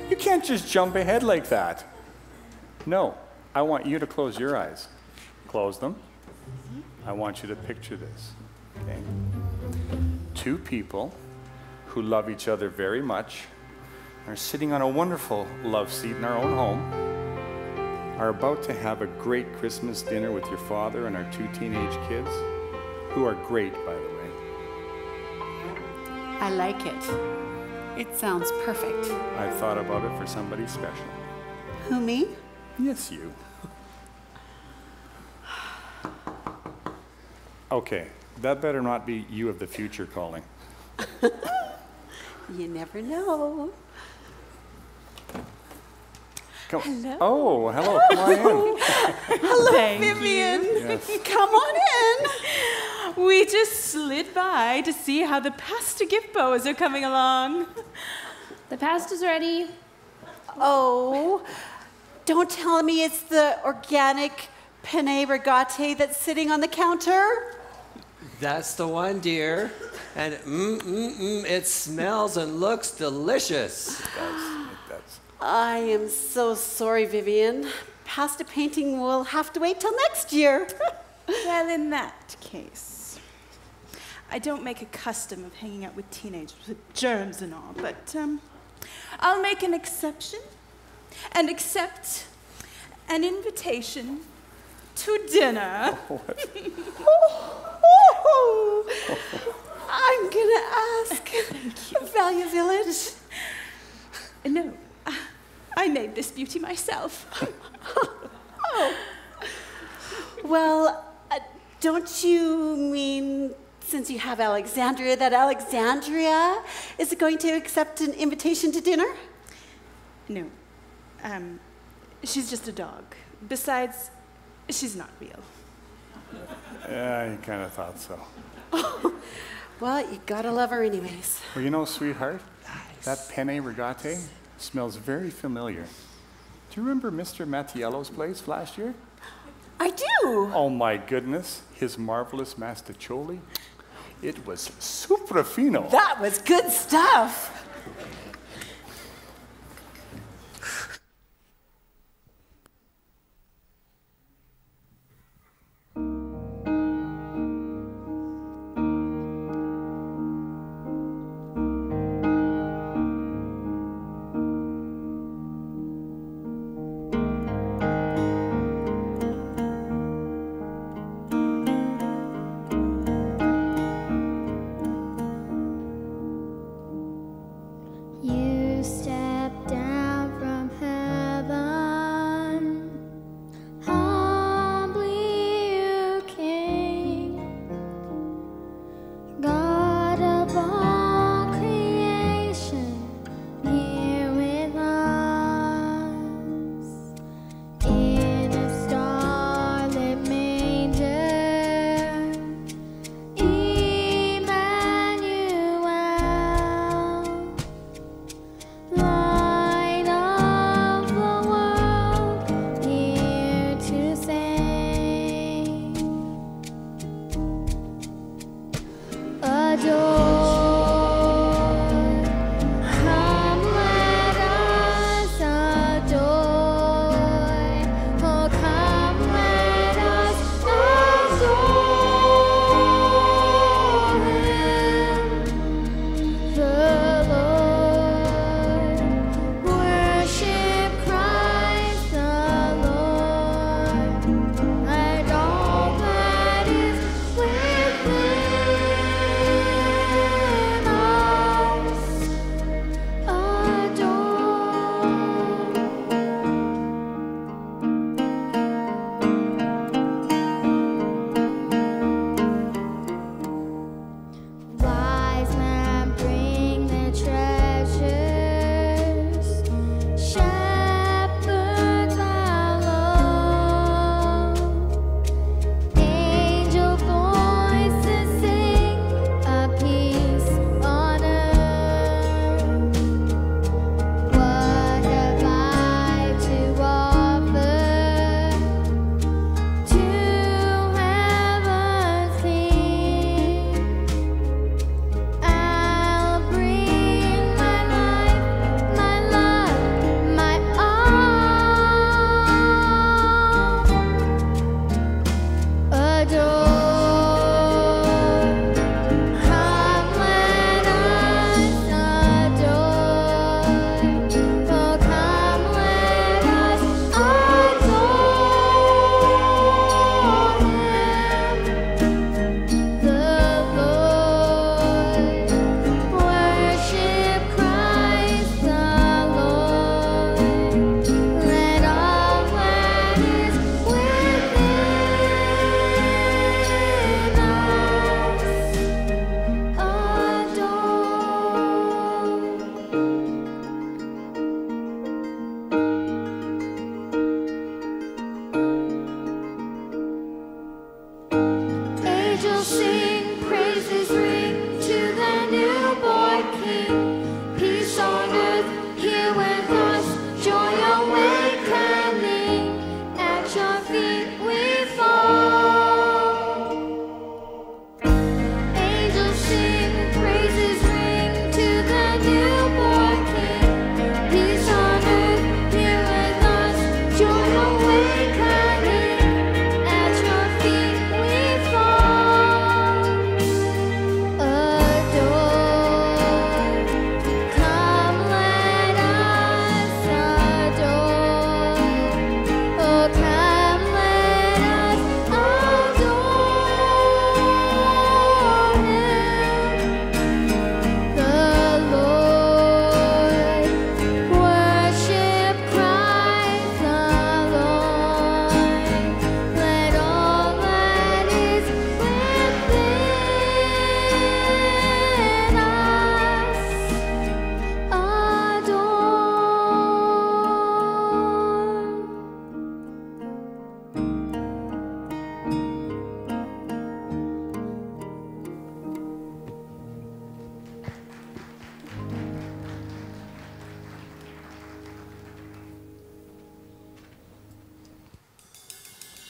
You can't just jump ahead like that. No, I want you to close your eyes. Close them. I want you to picture this. Okay? Two people who love each other very much are sitting on a wonderful love seat in our own home, are about to have a great Christmas dinner with your father and our two teenage kids, who are great, by the way. I like it. It sounds perfect. I thought about it for somebody special. Who, me? Yes, you. Okay, that better not be you of the future calling. You never know. Come. Hello. Oh, hello. Come on in. Hello, Vivian. Yes. Come on in. We just slid by to see how the pasta gift bows are coming along. The pasta's ready. Oh, don't tell me it's the organic penne rigate that's sitting on the counter. That's the one, dear. And it smells and looks delicious. It does. I am so sorry, Vivian. Pasta painting will have to wait till next year. Well, in that case, I don't make a custom of hanging out with teenagers with germs and all, but I'll make an exception and accept an invitation to dinner. I'm gonna ask Value Village. No, I made this beauty myself. Well, don't you mean, since you have Alexandria, that Alexandria is going to accept an invitation to dinner? No, she's just a dog. Besides, she's not real. Yeah, I kind of thought so. Well, you gotta love her anyways. Well, you know, sweetheart, that penne rigate smells very familiar. Do you remember Mr. Mattiello's place last year? I do. Oh my goodness, his marvelous masticcioli. It was super fino. That was good stuff.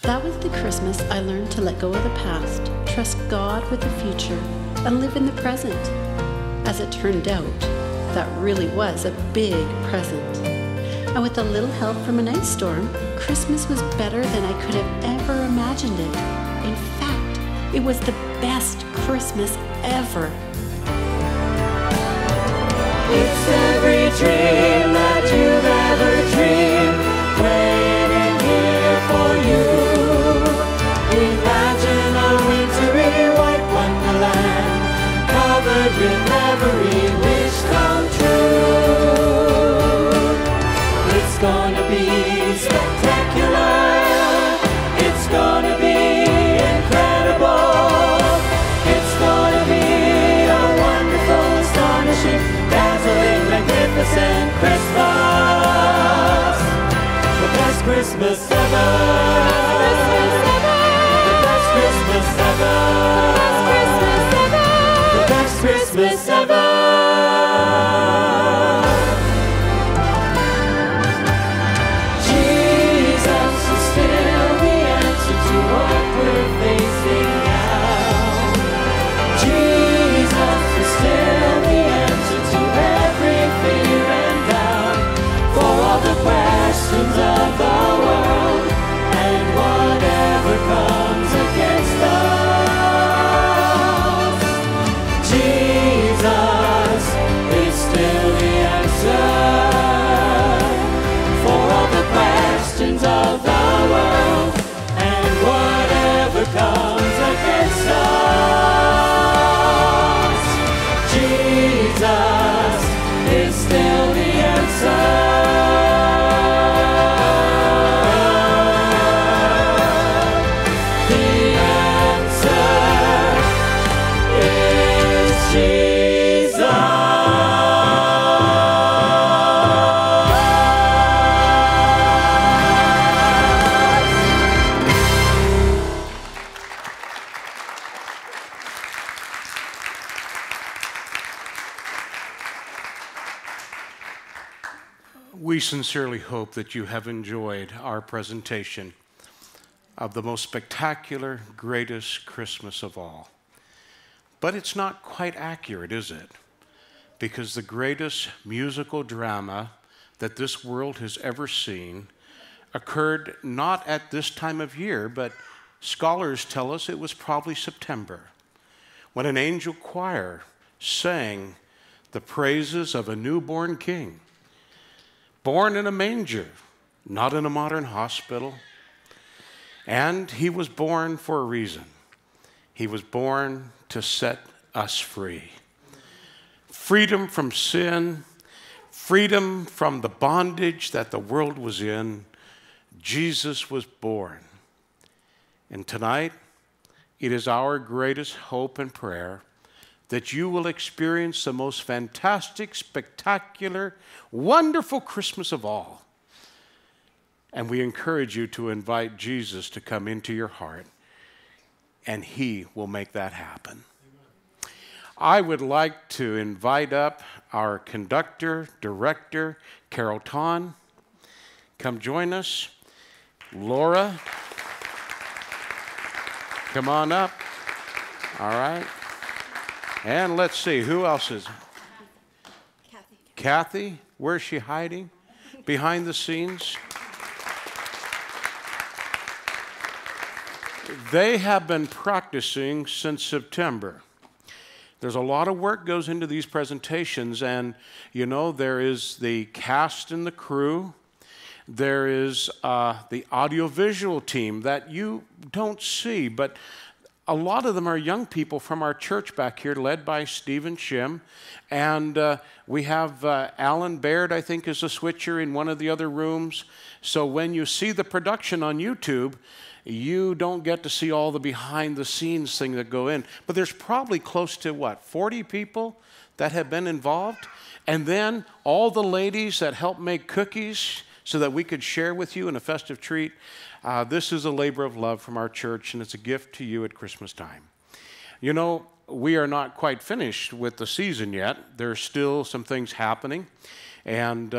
That was the Christmas I learned to let go of the past, trust God with the future, and live in the present. As it turned out, that really was a big present. And with a little help from an ice storm, Christmas was better than I could have ever imagined it. In fact, it was the best Christmas ever. It's every dream that you've ever dreamed, waiting here for you. Imagine a wintry white wonderland, covered with every wish come true. It's gonna be spectacular. It's gonna be incredible. It's gonna be a wonderful, astonishing, dazzling, magnificent Christmas. The best Christmas ever. The best Christmas ever. The best Christmas ever. Jesus is still the answer to what we're facing now. Jesus sincerely hope that you have enjoyed our presentation of the most spectacular, greatest Christmas of all. But it's not quite accurate, is it? Because the greatest musical drama that this world has ever seen occurred not at this time of year, but scholars tell us it was probably September, when an angel choir sang the praises of a newborn king, born in a manger, not in a modern hospital. And he was born for a reason. He was born to set us free. Freedom from sin, freedom from the bondage that the world was in. Jesus was born. And tonight, it is our greatest hope and prayer that you will experience the most fantastic, spectacular, wonderful Christmas of all. And we encourage you to invite Jesus to come into your heart, and he will make that happen. I would like to invite up our conductor, director, Carol Ton. Come join us. Laura, come on up. All right. And let's see, who else is? Kathy, where's she hiding? Behind the scenes? They have been practicing since September. There's a lot of work goes into these presentations, and you know, there is the cast and the crew. There is the audiovisual team that you don't see, but a lot of them are young people from our church back here, led by Stephen Shim. And we have Alan Baird, I think, is a switcher in one of the other rooms. So when you see the production on YouTube, you don't get to see all the behind-the-scenes things that go in. But there's probably close to, 40 people that have been involved? And then all the ladies that help make cookies so that we could share with you in a festive treat. This is a labor of love from our church, and it's a gift to you at Christmas time. You know, we are not quite finished with the season yet. There's still some things happening. And,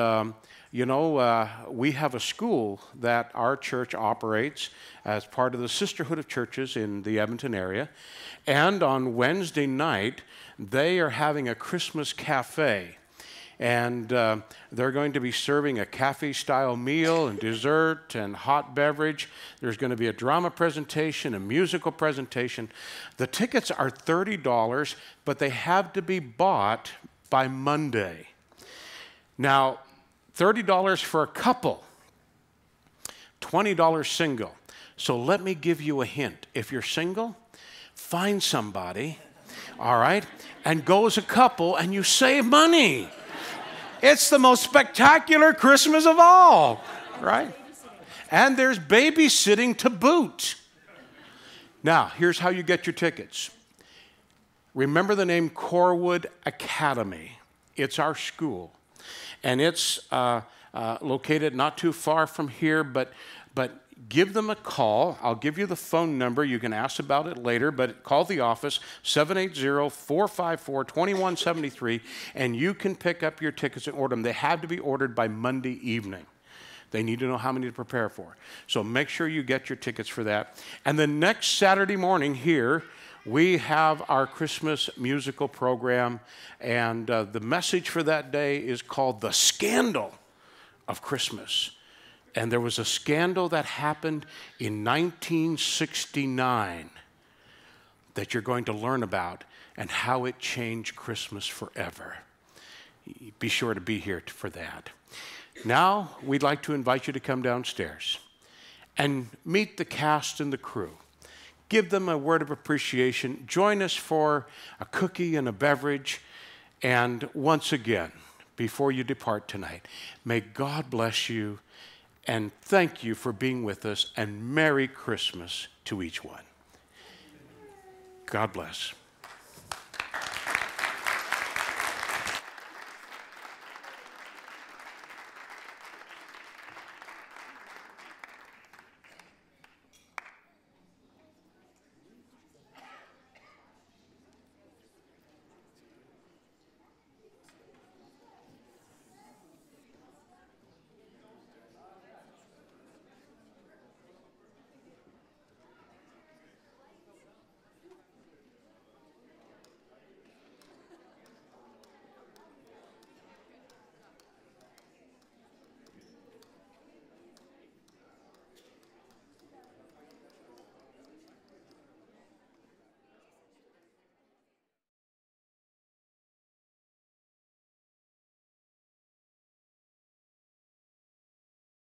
we have a school that our church operates as part of the Sisterhood of Churches in the Edmonton area. And on Wednesday night, they are having a Christmas cafe. And they're going to be serving a cafe-style meal and dessert and hot beverage. There's going to be a drama presentation, a musical presentation. The tickets are $30, but they have to be bought by Monday. Now, $30 for a couple, $20 single. So let me give you a hint. If you're single, find somebody, all right, and go as a couple, and you save money. It's the most spectacular Christmas of all, right? And there's babysitting to boot. Now, here's how you get your tickets. Remember the name Corwood Academy. It's our school. And it's located not too far from here, but give them a call. I'll give you the phone number. You can ask about it later, but call the office, 780-454-2173, and you can pick up your tickets and order them. They have to be ordered by Monday evening. They need to know how many to prepare for. So make sure you get your tickets for that. And the next Saturday morning here, we have our Christmas musical program, and the message for that day is called The Scandal of Christmas. And there was a scandal that happened in 1969 that you're going to learn about and how it changed Christmas forever. Be sure to be here for that. Now, we'd like to invite you to come downstairs and meet the cast and the crew. Give them a word of appreciation. Join us for a cookie and a beverage. And once again, before you depart tonight, may God bless you. And thank you for being with us, and Merry Christmas to each one. God bless.